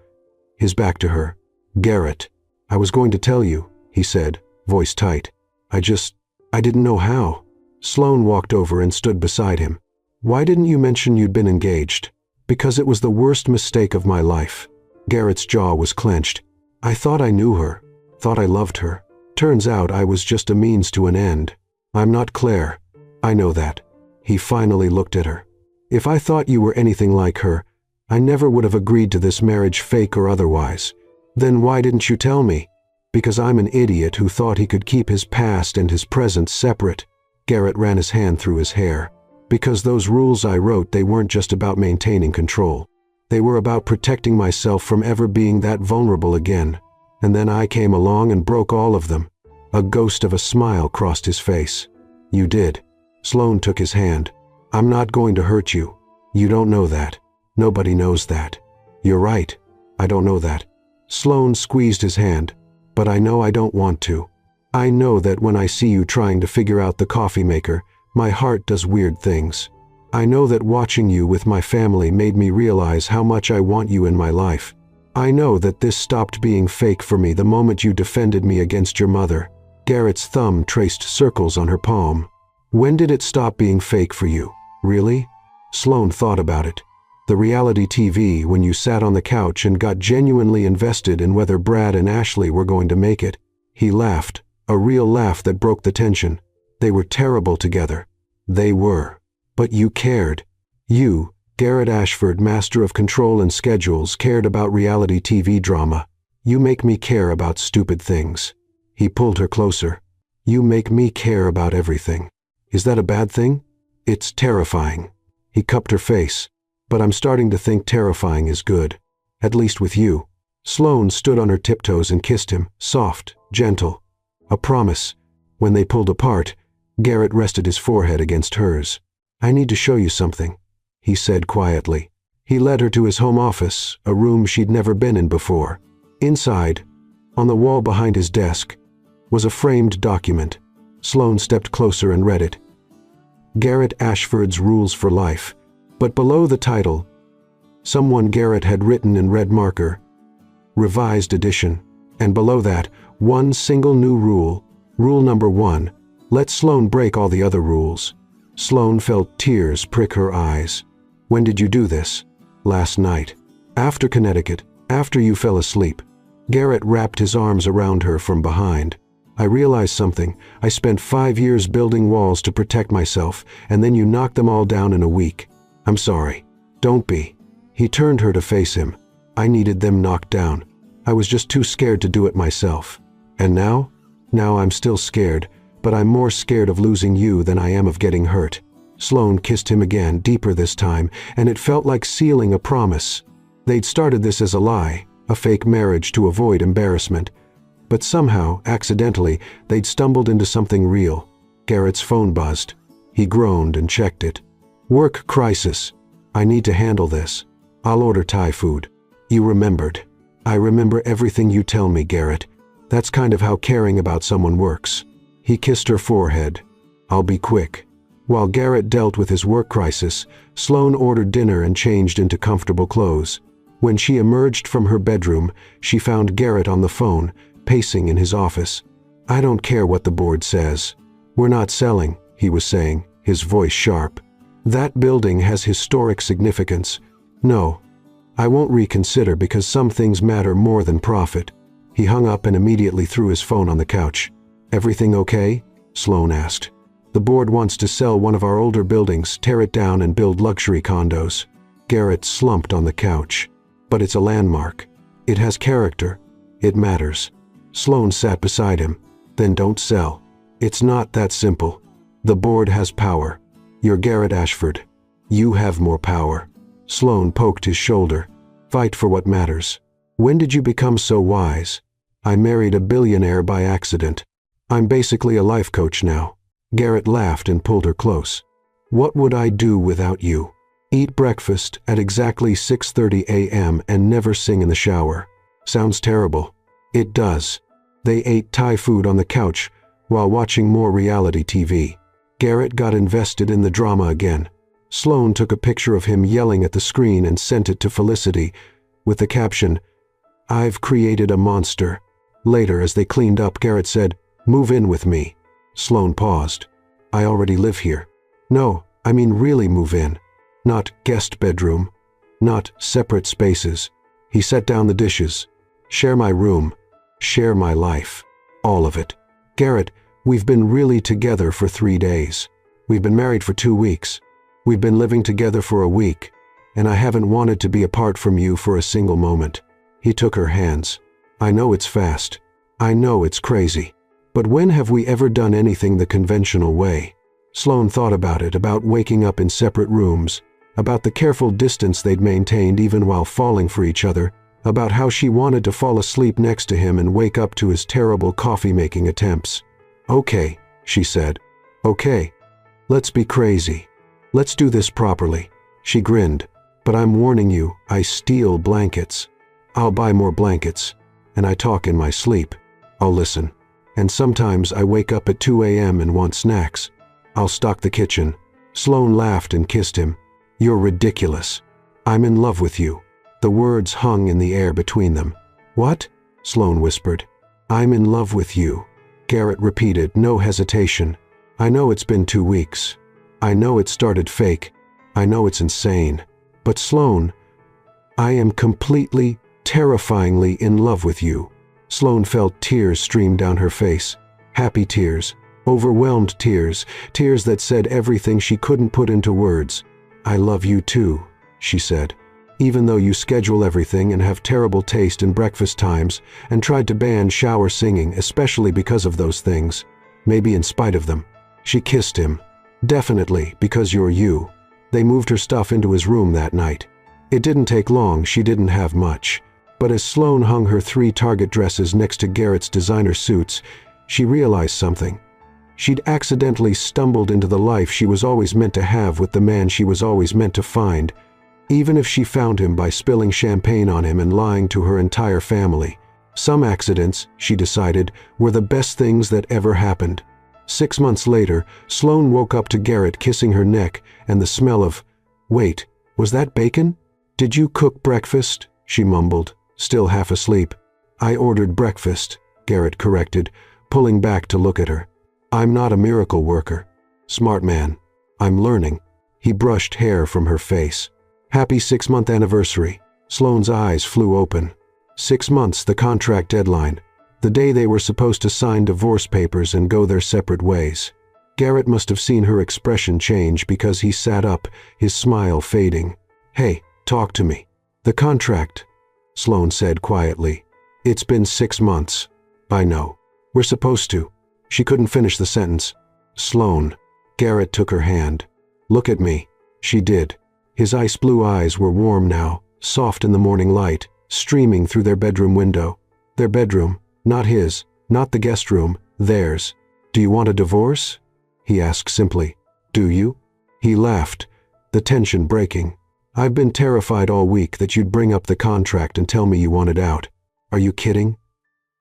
his back to her. "Garrett, I was going to tell you," he said, voice tight. I didn't know how." Sloane walked over and stood beside him. "Why didn't you mention you'd been engaged?" "Because it was the worst mistake of my life." Garrett's jaw was clenched. "I thought I knew her, thought I loved her. Turns out I was just a means to an end. I'm not Claire. I know that." He finally looked at her. "If I thought you were anything like her, I never would have agreed to this marriage, fake or otherwise." "Then why didn't you tell me?" "Because I'm an idiot who thought he could keep his past and his present separate." Garrett ran his hand through his hair. "Because those rules I wrote, they weren't just about maintaining control. They were about protecting myself from ever being that vulnerable again. And then I came along and broke all of them." A ghost of a smile crossed his face. "You did." Sloane took his hand. "I'm not going to hurt you. You don't know that. Nobody knows that." "You're right. I don't know that." Sloane squeezed his hand. "But I know I don't want to. I know that when I see you trying to figure out the coffee maker, my heart does weird things. I know that watching you with my family made me realize how much I want you in my life. I know that this stopped being fake for me the moment you defended me against your mother." Garrett's thumb traced circles on her palm. "When did it stop being fake for you? Really?" Sloane thought about it. "The reality TV, when you sat on the couch and got genuinely invested in whether Brad and Ashley were going to make it." He laughed, a real laugh that broke the tension. "They were terrible together. They were. But you cared. You, Garrett Ashford, master of control and schedules, cared about reality TV drama. You make me care about stupid things." He pulled her closer. "You make me care about everything. Is that a bad thing?" "It's terrifying." He cupped her face. "But I'm starting to think terrifying is good. At least with you." Sloane stood on her tiptoes and kissed him, soft, gentle. A promise. When they pulled apart, Garrett rested his forehead against hers. "I need to show you something," he said quietly. He led her to his home office, a room she'd never been in before. Inside, on the wall behind his desk, was a framed document. Sloane stepped closer and read it. Garrett Ashford's Rules for Life. But below the title, someone Garrett had written in red marker, "Revised Edition." And below that, one single new rule. Rule number 1. Let Sloane break all the other rules. Sloane felt tears prick her eyes. "When did you do this?" "Last night. After Connecticut. After you fell asleep." Garrett wrapped his arms around her from behind. "I realized something. I spent 5 years building walls to protect myself, and then you knocked them all down in a week. I'm sorry." "Don't be." He turned her to face him. "I needed them knocked down. I was just too scared to do it myself. And now? Now I'm still scared, but I'm more scared of losing you than I am of getting hurt." Sloane kissed him again, deeper this time, and it felt like sealing a promise. They'd started this as a lie, a fake marriage to avoid embarrassment. But somehow, accidentally, they'd stumbled into something real. Garrett's phone buzzed. He groaned and checked it. "Work crisis. I need to handle this. I'll order Thai food." "You remembered." "I remember everything you tell me, Garrett. That's kind of how caring about someone works." He kissed her forehead. "I'll be quick." While Garrett dealt with his work crisis, Sloane ordered dinner and changed into comfortable clothes. When she emerged from her bedroom, she found Garrett on the phone, pacing in his office. "I don't care what the board says. We're not selling," he was saying, his voice sharp. "That building has historic significance. No, I won't reconsider because some things matter more than profit." He hung up and immediately threw his phone on the couch. "Everything okay?" Sloane asked. "The board wants to sell one of our older buildings, tear it down and build luxury condos." Garrett slumped on the couch. But it's a landmark. It has character. It matters. Sloane sat beside him. Then don't sell. It's not that simple. The board has power. You're Garrett Ashford. You have more power. Sloane poked his shoulder. Fight for what matters. When did you become so wise? I married a billionaire by accident. I'm basically a life coach now. Garrett laughed and pulled her close. What would I do without you? Eat breakfast at exactly 6:30 a.m. and never sing in the shower. Sounds terrible. It does. They ate Thai food on the couch while watching more reality TV. Garrett got invested in the drama again. Sloane took a picture of him yelling at the screen and sent it to Felicity with the caption, "I've created a monster." Later, as they cleaned up, Garrett said, "Move in with me." Sloane paused. "I already live here." "No, I mean really move in. Not guest bedroom. Not separate spaces." He set down the dishes. "Share my room. Share my life. All of it." "Garrett, we've been really together for 3 days. We've been married for 2 weeks. We've been living together for a week, and I haven't wanted to be apart from you for a single moment." He took her hands. "I know it's fast. I know it's crazy. But when have we ever done anything the conventional way?" Sloane thought about it, about waking up in separate rooms, about the careful distance they'd maintained even while falling for each other, about how she wanted to fall asleep next to him and wake up to his terrible coffee-making attempts. "Okay," she said. "Okay. Let's be crazy. Let's do this properly." She grinned. "But I'm warning you, I steal blankets. I'll buy more blankets. And I talk in my sleep. I'll listen. And sometimes I wake up at 2 a.m. and want snacks. I'll stock the kitchen." Sloane laughed and kissed him. "You're ridiculous. I'm in love with you." The words hung in the air between them. "What?" Sloane whispered. "I'm in love with you," Garrett repeated, no hesitation. "I know it's been 2 weeks. I know it started fake. I know it's insane. But Sloane, I am completely, terrifyingly in love with you." Sloane felt tears stream down her face. Happy tears. Overwhelmed tears. Tears that said everything she couldn't put into words. "I love you too," she said. "Even though you schedule everything and have terrible taste in breakfast times and tried to ban shower singing, especially because of those things. Maybe in spite of them." She kissed him. "Definitely, because you're you." They moved her stuff into his room that night. It didn't take long, she didn't have much. But as Sloane hung her 3 Target dresses next to Garrett's designer suits, she realized something. She'd accidentally stumbled into the life she was always meant to have with the man she was always meant to find, even if she found him by spilling champagne on him and lying to her entire family. Some accidents, she decided, were the best things that ever happened. 6 months later, Sloane woke up to Garrett kissing her neck and the smell of, "Wait, was that bacon? Did you cook breakfast?" she mumbled, still half asleep. "I ordered breakfast," Garrett corrected, pulling back to look at her. "I'm not a miracle worker. Smart man. I'm learning." He brushed hair from her face. "Happy 6-month anniversary." Sloane's eyes flew open. 6 months, the contract deadline. The day they were supposed to sign divorce papers and go their separate ways. Garrett must have seen her expression change because he sat up, his smile fading. "Hey, talk to me." "The contract," Sloane said quietly. "It's been 6 months. I know. We're supposed to." She couldn't finish the sentence. "Sloane." Garrett took her hand. "Look at me." She did. His ice blue eyes were warm now, soft in the morning light, streaming through their bedroom window. Their bedroom, not his, not the guest room, theirs. "Do you want a divorce?" he asked simply. "Do you?" He laughed, the tension breaking. "I've been terrified all week that you'd bring up the contract and tell me you wanted out." "Are you kidding?"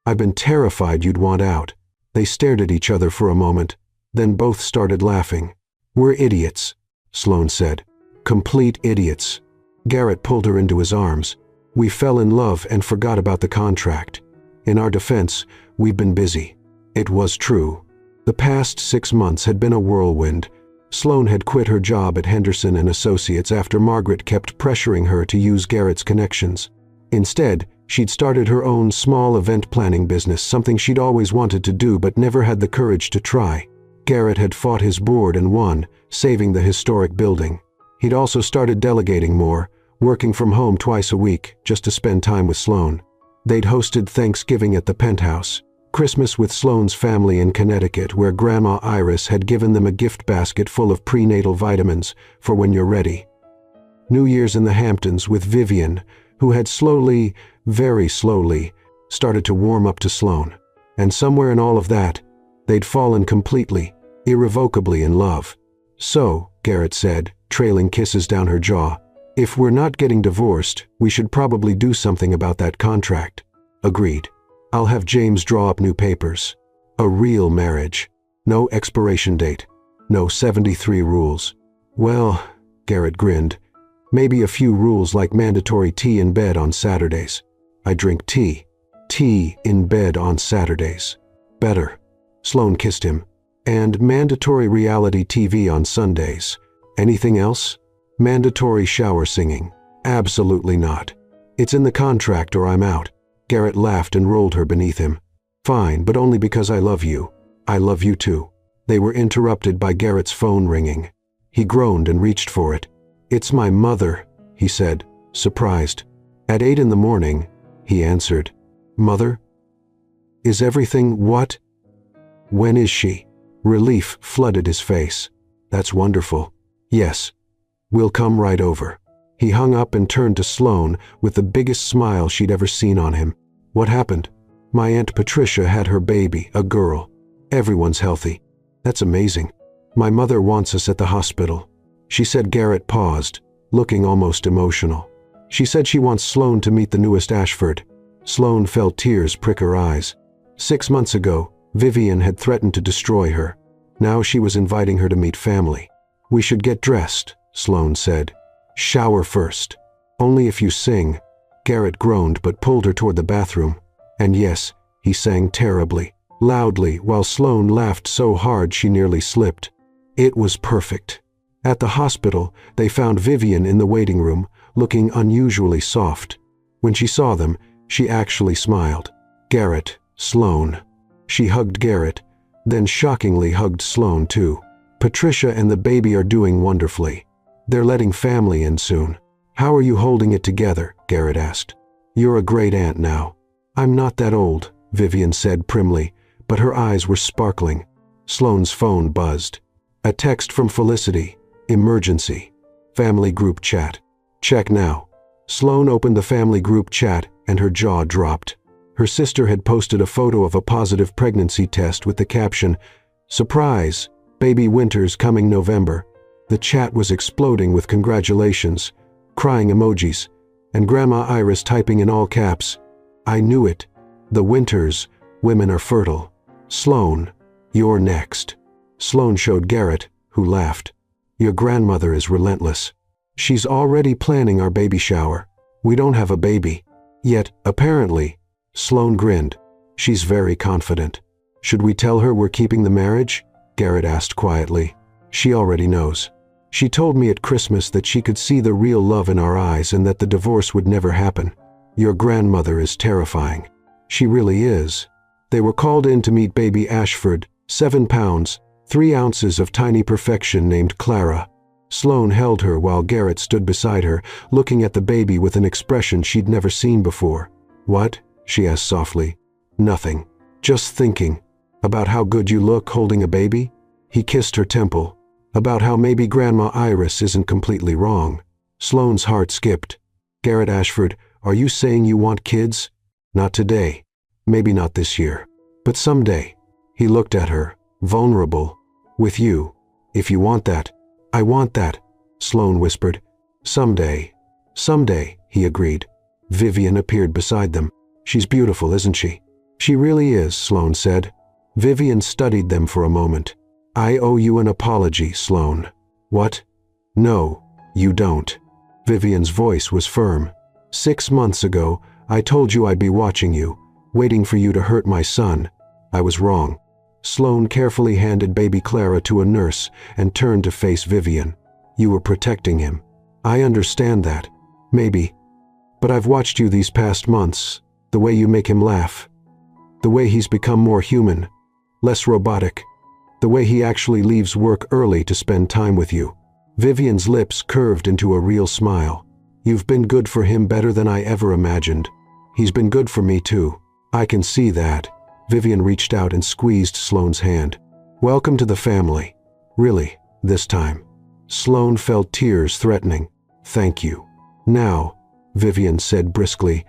"I've been terrified you'd want out." They stared at each other for a moment, then both started laughing. "We're idiots," Sloane said. "Complete idiots." Garrett pulled her into his arms. "We fell in love and forgot about the contract. In our defense, we've been busy." It was true. The past 6 months had been a whirlwind. Sloane had quit her job at Henderson and Associates after Margaret kept pressuring her to use Garrett's connections. Instead, she'd started her own small event planning business, something she'd always wanted to do but never had the courage to try. Garrett had fought his board and won, saving the historic building. He'd also started delegating more, working from home twice a week just to spend time with Sloane. They'd hosted Thanksgiving at the penthouse, Christmas with Sloane's family in Connecticut, where Grandma Iris had given them a gift basket full of prenatal vitamins for when you're ready. New Year's in the Hamptons with Vivian, who had slowly, very slowly, started to warm up to Sloane. And somewhere in all of that, they'd fallen completely, irrevocably in love. So, Garrett said, trailing kisses down her jaw, if we're not getting divorced, we should probably do something about that contract. Agreed. I'll have James draw up new papers. A real marriage. No expiration date. No 73 rules. Well, Garrett grinned, maybe a few rules like mandatory tea in bed on Saturdays. I drink tea. Tea in bed on Saturdays. Better. Sloane kissed him. And mandatory reality TV on Sundays. Anything else? Mandatory shower singing. Absolutely not. It's in the contract or I'm out. Garrett laughed and rolled her beneath him. Fine, but only because I love you. I love you too. They were interrupted by Garrett's phone ringing. He groaned and reached for it. It's my mother, he said, surprised. At 8 in the morning, he answered. Mother? Is everything what? When is she? Relief flooded his face. That's wonderful. Yes. We'll come right over. He hung up and turned to Sloane with the biggest smile she'd ever seen on him. What happened? My Aunt Patricia had her baby, a girl. Everyone's healthy. That's amazing. My mother wants us at the hospital. She said. Garrett paused, looking almost emotional. She said she wants Sloane to meet the newest Ashford. Sloane felt tears prick her eyes. 6 months ago, Vivian had threatened to destroy her. Now she was inviting her to meet family. We should get dressed, Sloane said. Shower first. Only if you sing. Garrett groaned but pulled her toward the bathroom. And yes, he sang terribly, loudly, while Sloane laughed so hard she nearly slipped. It was perfect. At the hospital, they found Vivian in the waiting room, looking unusually soft. When she saw them, she actually smiled. Garrett, Sloane. She hugged Garrett, then shockingly hugged Sloane too. Patricia and the baby are doing wonderfully. They're letting family in soon. How are you holding it together? Garrett asked. You're a great aunt now. I'm not that old, Vivian said primly, but her eyes were sparkling. Sloane's phone buzzed. A text from Felicity. Emergency. Family group chat. Check now. Sloane opened the family group chat and her jaw dropped. Her sister had posted a photo of a positive pregnancy test with the caption, Surprise! Baby Winter's coming November. The chat was exploding with congratulations, crying emojis, and Grandma Iris typing in all caps, I knew it. The Winters, women are fertile. Sloane, you're next. Sloane showed Garrett, who laughed. Your grandmother is relentless. She's already planning our baby shower. We don't have a baby. Yet, apparently, Sloane grinned. She's very confident. Should we tell her we're keeping the marriage? Garrett asked quietly. She already knows. She told me at Christmas that she could see the real love in our eyes and that the divorce would never happen. Your grandmother is terrifying. She really is. They were called in to meet baby Ashford, 7 pounds, 3 ounces of tiny perfection named Clara. Sloane held her while Garrett stood beside her, looking at the baby with an expression she'd never seen before. What? She asked softly. Nothing. Just thinking. About how good you look holding a baby? He kissed her temple. About how maybe Grandma Iris isn't completely wrong. Sloane's heart skipped. Garrett Ashford, are you saying you want kids? Not today. Maybe not this year. But someday. He looked at her, vulnerable. With you. If you want that. I want that, Sloane whispered. Someday. Someday, he agreed. Vivian appeared beside them. She's beautiful, isn't she? She really is, Sloane said. Vivian studied them for a moment. I owe you an apology, Sloane. What? No, you don't. Vivian's voice was firm. 6 months ago, I told you I'd be watching you, waiting for you to hurt my son. I was wrong. Sloane carefully handed baby Clara to a nurse and turned to face Vivian. You were protecting him. I understand that. Maybe. But I've watched you these past months, the way you make him laugh. The way he's become more human, less robotic. The way he actually leaves work early to spend time with you. Vivian's lips curved into a real smile. You've been good for him better than I ever imagined. He's been good for me too. I can see that." Vivian reached out and squeezed Sloane's hand. "Welcome to the family. Really, this time." Sloane felt tears threatening. "Thank you." "Now," Vivian said briskly,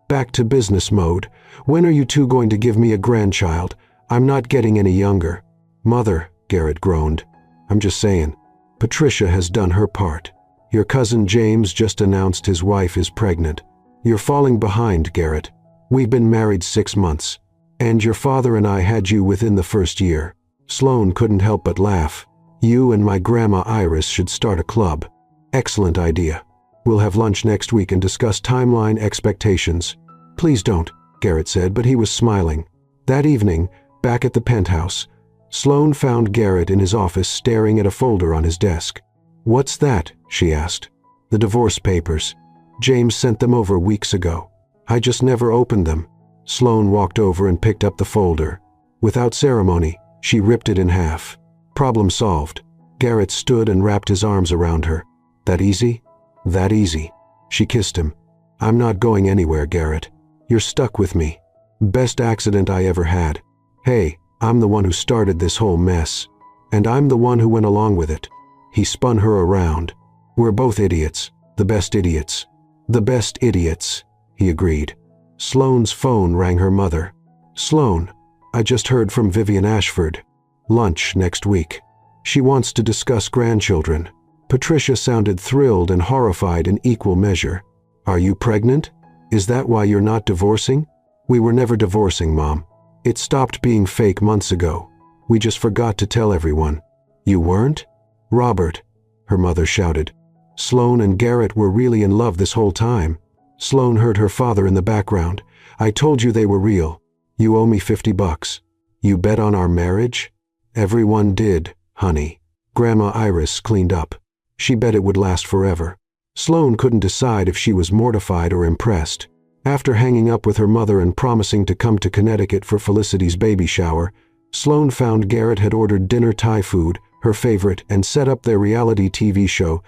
"back to business mode. When are you two going to give me a grandchild? I'm not getting any younger." "Mother," Garrett groaned. "I'm just saying. Patricia has done her part. Your cousin James just announced his wife is pregnant. You're falling behind, Garrett. We've been married 6 months. And your father and I had you within the first year." Sloane couldn't help but laugh. "You and my grandma Iris should start a club." "Excellent idea. We'll have lunch next week and discuss timeline expectations." "Please don't," Garrett said, but he was smiling. That evening, back at the penthouse, Sloane found Garrett in his office staring at a folder on his desk. "What's that?" she asked. "The divorce papers. James sent them over weeks ago. I just never opened them." Sloane walked over and picked up the folder. Without ceremony, she ripped it in half. Problem solved. Garrett stood and wrapped his arms around her. "That easy?" "That easy." She kissed him. "I'm not going anywhere, Garrett. You're stuck with me. Best accident I ever had. Hey, I'm the one who started this whole mess. And I'm the one who went along with it." He spun her around. "We're both idiots. The best idiots." "The best idiots," he agreed. Sloane's phone rang her mother. "Sloane, I just heard from Vivian Ashford. Lunch next week. She wants to discuss grandchildren." Patricia sounded thrilled and horrified in equal measure. "Are you pregnant? Is that why you're not divorcing?" "We were never divorcing, Mom. It stopped being fake months ago. We just forgot to tell everyone." "You weren't?" "Robert," her mother shouted. "Sloane and Garrett were really in love this whole time." Sloane heard her father in the background. "I told you they were real. You owe me $50. You bet on our marriage?" "Everyone did, honey." Grandma Iris cleaned up. She bet it would last forever. Sloane couldn't decide if she was mortified or impressed. After hanging up with her mother and promising to come to Connecticut for Felicity's baby shower, Sloane found Garrett had ordered dinner Thai food, her favorite, and set up their reality TV show.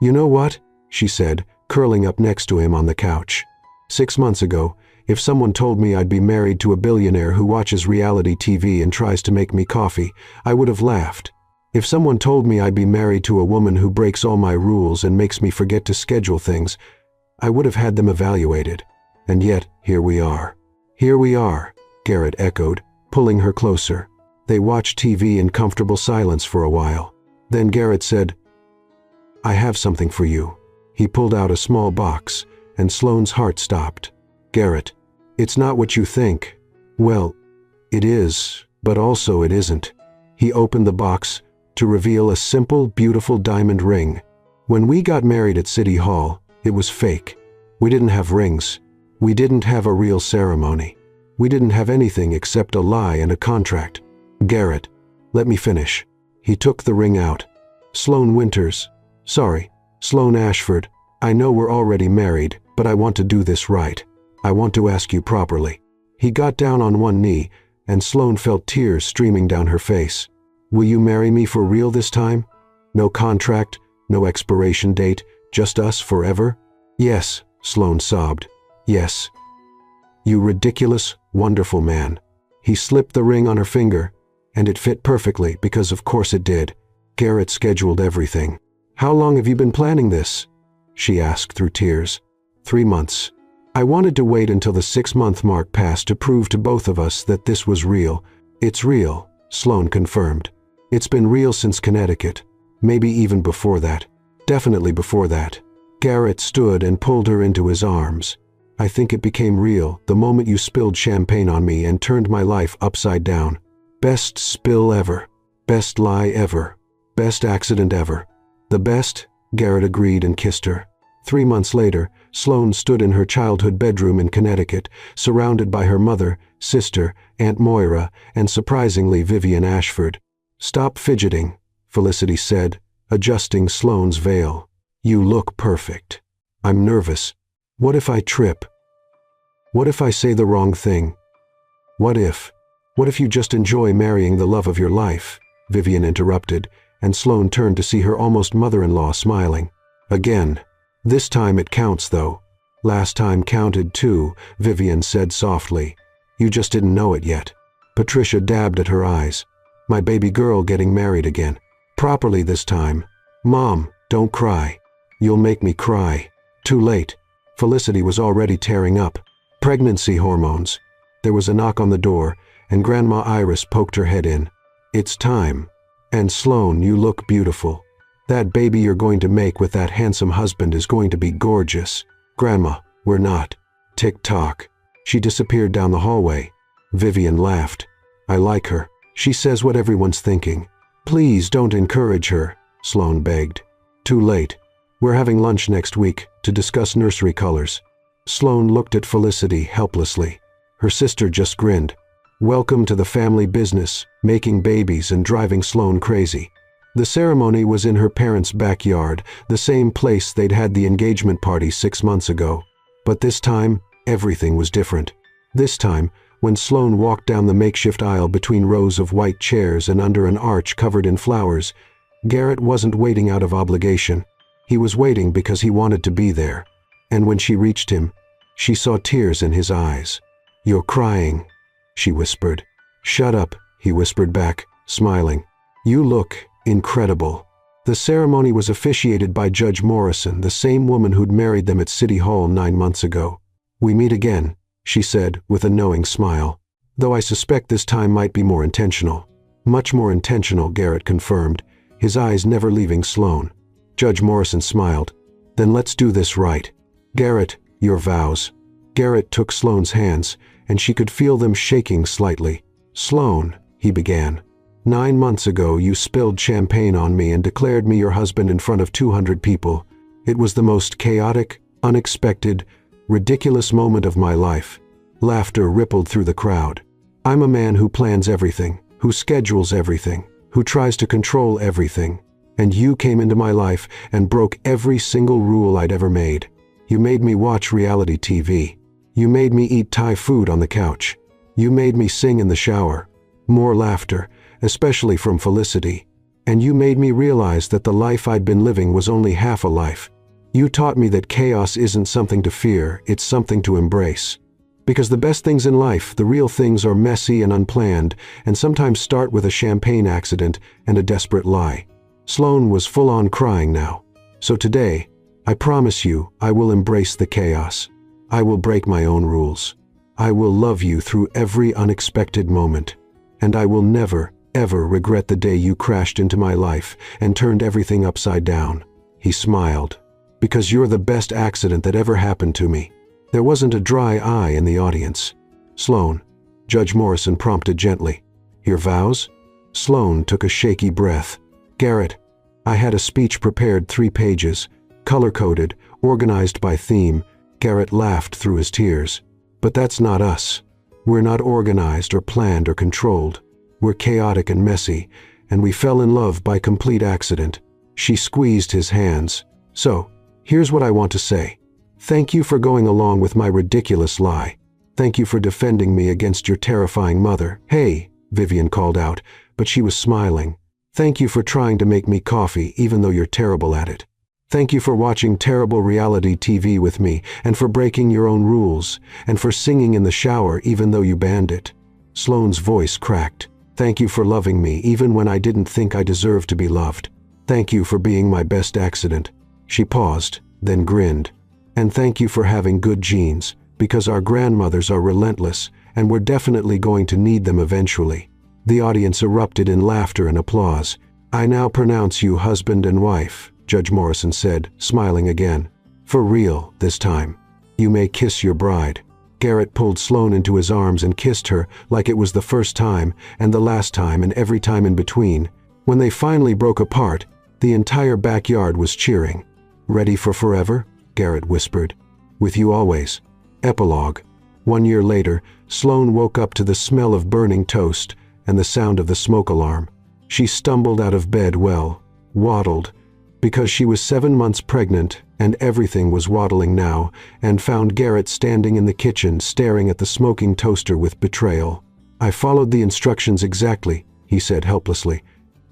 "You know what?" she said, curling up next to him on the couch. 6 months ago, if someone told me I'd be married to a billionaire who watches reality TV and tries to make me coffee, I would have laughed. If someone told me I'd be married to a woman who breaks all my rules and makes me forget to schedule things, I would have had them evaluated. And yet, here we are. "Here we are," Garrett echoed, pulling her closer. They watched TV in comfortable silence for a while. Then Garrett said, "I have something for you." He pulled out a small box, and Sloane's heart stopped. "Garrett, it's not what you think." "Well, it is, but also it isn't." He opened the box to reveal a simple, beautiful diamond ring. "When we got married at City Hall, it was fake. We didn't have rings. We didn't have a real ceremony. We didn't have anything except a lie and a contract." "Garrett, let me finish." He took the ring out. "Sloane Winters. Sorry, Sloane Ashford. I know we're already married, but I want to do this right. I want to ask you properly." He got down on one knee, and Sloane felt tears streaming down her face. "Will you marry me for real this time? No contract, no expiration date, just us forever?" "Yes," Sloane sobbed. "Yes." "You ridiculous, wonderful man." He slipped the ring on her finger, and it fit perfectly because of course it did. Garrett scheduled everything. "How long have you been planning this?" she asked through tears. 3 months. "I wanted to wait until the 6-month mark passed to prove to both of us that this was real." "It's real," Sloane confirmed. "It's been real since Connecticut. Maybe even before that. Definitely before that." Garrett stood and pulled her into his arms. "I think it became real the moment you spilled champagne on me and turned my life upside down. Best spill ever. Best lie ever. Best accident ever." "The best," Garrett agreed and kissed her. 3 months later, Sloane stood in her childhood bedroom in Connecticut, surrounded by her mother, sister, Aunt Moira, and surprisingly Vivian Ashford. "Stop fidgeting," Felicity said, adjusting Sloane's veil. "You look perfect. I'm nervous. What if I trip? What if I say the wrong thing? What if you just enjoy marrying the love of your life?" Vivian interrupted, and Sloane turned to see her almost mother-in-law smiling. Again, This time it counts, though. Last time counted too, Vivian said softly. You just didn't know it yet. Patricia dabbed at her eyes. My baby girl getting married again. Properly this time. Mom, don't cry. You'll make me cry. Too late. Felicity was already tearing up. Pregnancy hormones. There was a knock on the door, and Grandma Iris poked her head in. It's time. And Sloane, you look beautiful. That baby you're going to make with that handsome husband is going to be gorgeous. Grandma, we're not. Tick-tock. She disappeared down the hallway. Vivian laughed. I like her. She says what everyone's thinking. Please don't encourage her, Sloane begged. Too late. We're having lunch next week to discuss nursery colors. Sloane looked at Felicity helplessly. Her sister just grinned. Welcome to the family business, making babies and driving Sloane crazy. The ceremony was in her parents' backyard, the same place they'd had the engagement party 6 months ago. But this time, everything was different. This time, when Sloane walked down the makeshift aisle between rows of white chairs and under an arch covered in flowers, Garrett wasn't waiting out of obligation. He was waiting because he wanted to be there. And when she reached him, she saw tears in his eyes. You're crying, she whispered. Shut up, he whispered back, smiling. You look incredible. The ceremony was officiated by Judge Morrison, the same woman who'd married them at City Hall 9 months ago. We meet again, she said with a knowing smile. Though I suspect this time might be more intentional. Much more intentional, Garrett confirmed, his eyes never leaving Sloane. Judge Morrison smiled. Then let's do this right. Garrett, your vows. Garrett took Sloane's hands, and she could feel them shaking slightly. Sloane, he began. 9 months ago you spilled champagne on me and declared me your husband in front of 200 people. It was the most chaotic, unexpected, ridiculous moment of my life. Laughter rippled through the crowd. I'm a man who plans everything, who schedules everything, who tries to control everything. And you came into my life and broke every single rule I'd ever made. You made me watch reality TV. You made me eat Thai food on the couch. You made me sing in the shower. More laughter, especially from Felicity. And you made me realize that the life I'd been living was only half a life. You taught me that chaos isn't something to fear, it's something to embrace. Because the best things in life, the real things, are messy and unplanned, and sometimes start with a champagne accident and a desperate lie. Sloane was full-on crying now. So today, I promise you, I will embrace the chaos. I will break my own rules. I will love you through every unexpected moment. And I will never, ever regret the day you crashed into my life and turned everything upside down. He smiled. Because you're the best accident that ever happened to me. There wasn't a dry eye in the audience. Sloane, Judge Morrison prompted gently. Your vows? Sloane took a shaky breath. Garrett, I had a speech prepared 3 pages, color-coded, organized by theme. Garrett laughed through his tears. But that's not us. We're not organized or planned or controlled. We're chaotic and messy, and we fell in love by complete accident. She squeezed his hands. So, here's what I want to say. Thank you for going along with my ridiculous lie. Thank you for defending me against your terrifying mother. Hey, Vivian called out, but she was smiling. Thank you for trying to make me coffee even though you're terrible at it. Thank you for watching terrible reality TV with me, and for breaking your own rules, and for singing in the shower even though you banned it. Sloane's voice cracked. Thank you for loving me even when I didn't think I deserved to be loved. Thank you for being my best accident. She paused, then grinned. And thank you for having good genes, because our grandmothers are relentless, and we're definitely going to need them eventually. The audience erupted in laughter and applause. I now pronounce you husband and wife, Judge Morrison said, smiling again. For real, this time. You may kiss your bride. Garrett pulled Sloane into his arms and kissed her like it was the first time, and the last time, and every time in between. When they finally broke apart, the entire backyard was cheering. Ready for forever? Garrett whispered. With you always. Epilogue. 1 year later, Sloane woke up to the smell of burning toast and the sound of the smoke alarm. She stumbled out of bed, waddled, because she was 7 months pregnant and everything was waddling now, and found Garrett standing in the kitchen staring at the smoking toaster with betrayal. I followed the instructions exactly, he said helplessly.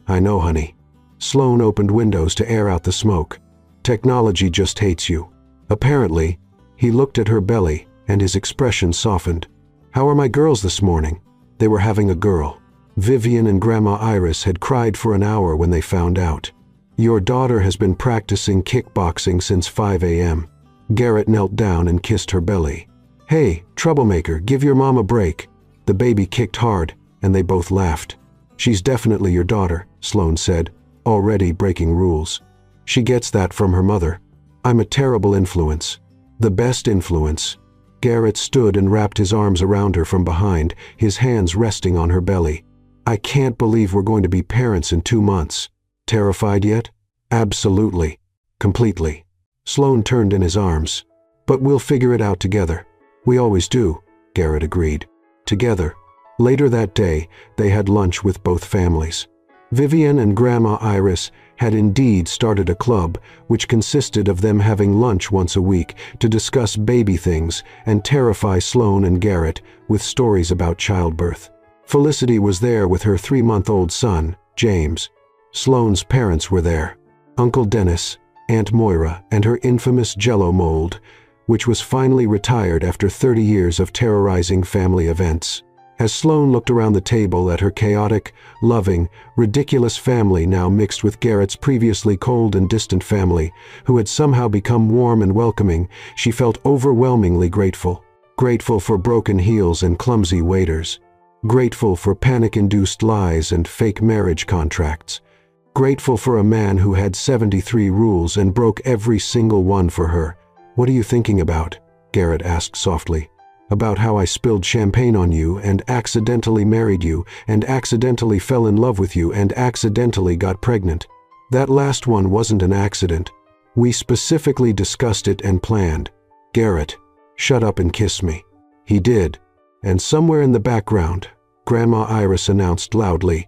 I know, honey. Sloane opened windows to air out the smoke. Technology just hates you. Apparently, he looked at her belly, and his expression softened. How are my girls this morning? They were having a girl. Vivian and Grandma Iris had cried for an hour when they found out. Your daughter has been practicing kickboxing since 5 a.m. Garrett knelt down and kissed her belly. Hey, troublemaker, give your mom a break. The baby kicked hard, and they both laughed. She's definitely your daughter, Sloane said, already breaking rules. She gets that from her mother. I'm a terrible influence. The best influence. Garrett stood and wrapped his arms around her from behind, his hands resting on her belly. I can't believe we're going to be parents in 2 months. Terrified yet? Absolutely. Completely. Sloane turned in his arms. But we'll figure it out together. We always do, Garrett agreed. Together. Later that day, they had lunch with both families. Vivian and Grandma Iris had indeed started a club, which consisted of them having lunch once a week to discuss baby things and terrify Sloane and Garrett with stories about childbirth. Felicity was there with her 3-month-old son, James. Sloane's parents were there. Uncle Dennis, Aunt Moira, and her infamous Jell-O mold, which was finally retired after 30 years of terrorizing family events. As Sloane looked around the table at her chaotic, loving, ridiculous family now mixed with Garrett's previously cold and distant family, who had somehow become warm and welcoming, she felt overwhelmingly grateful. Grateful for broken heels and clumsy waiters. Grateful for panic-induced lies and fake marriage contracts. Grateful for a man who had 73 rules and broke every single one for her. What are you thinking about? Garrett asked softly. About how I spilled champagne on you and accidentally married you and accidentally fell in love with you and accidentally got pregnant. That last one wasn't an accident. We specifically discussed it and planned. Garrett, shut up and kiss me. He did. And somewhere in the background, Grandma Iris announced loudly,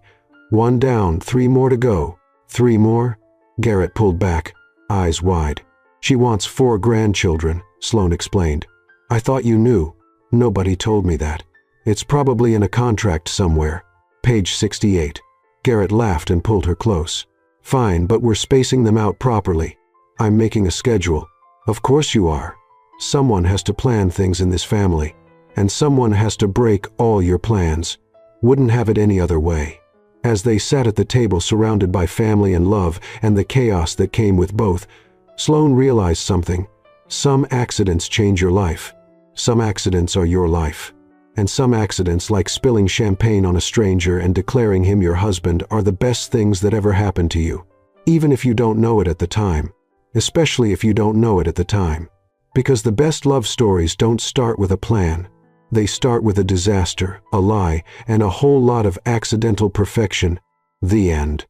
1 down, 3 more to go. 3 more? Garrett pulled back, eyes wide. She wants 4 grandchildren, Sloane explained. I thought you knew. Nobody told me that. It's probably in a contract somewhere. Page 68. Garrett laughed and pulled her close. Fine, but we're spacing them out properly. I'm making a schedule. Of course you are. Someone has to plan things in this family. And someone has to break all your plans. Wouldn't have it any other way. As they sat at the table surrounded by family and love and the chaos that came with both, Sloane realized something. Some accidents change your life. Some accidents are your life. And some accidents, like spilling champagne on a stranger and declaring him your husband, are the best things that ever happened to you. Even if you don't know it at the time. Especially if you don't know it at the time. Because the best love stories don't start with a plan. They start with a disaster, a lie, and a whole lot of accidental perfection. The end.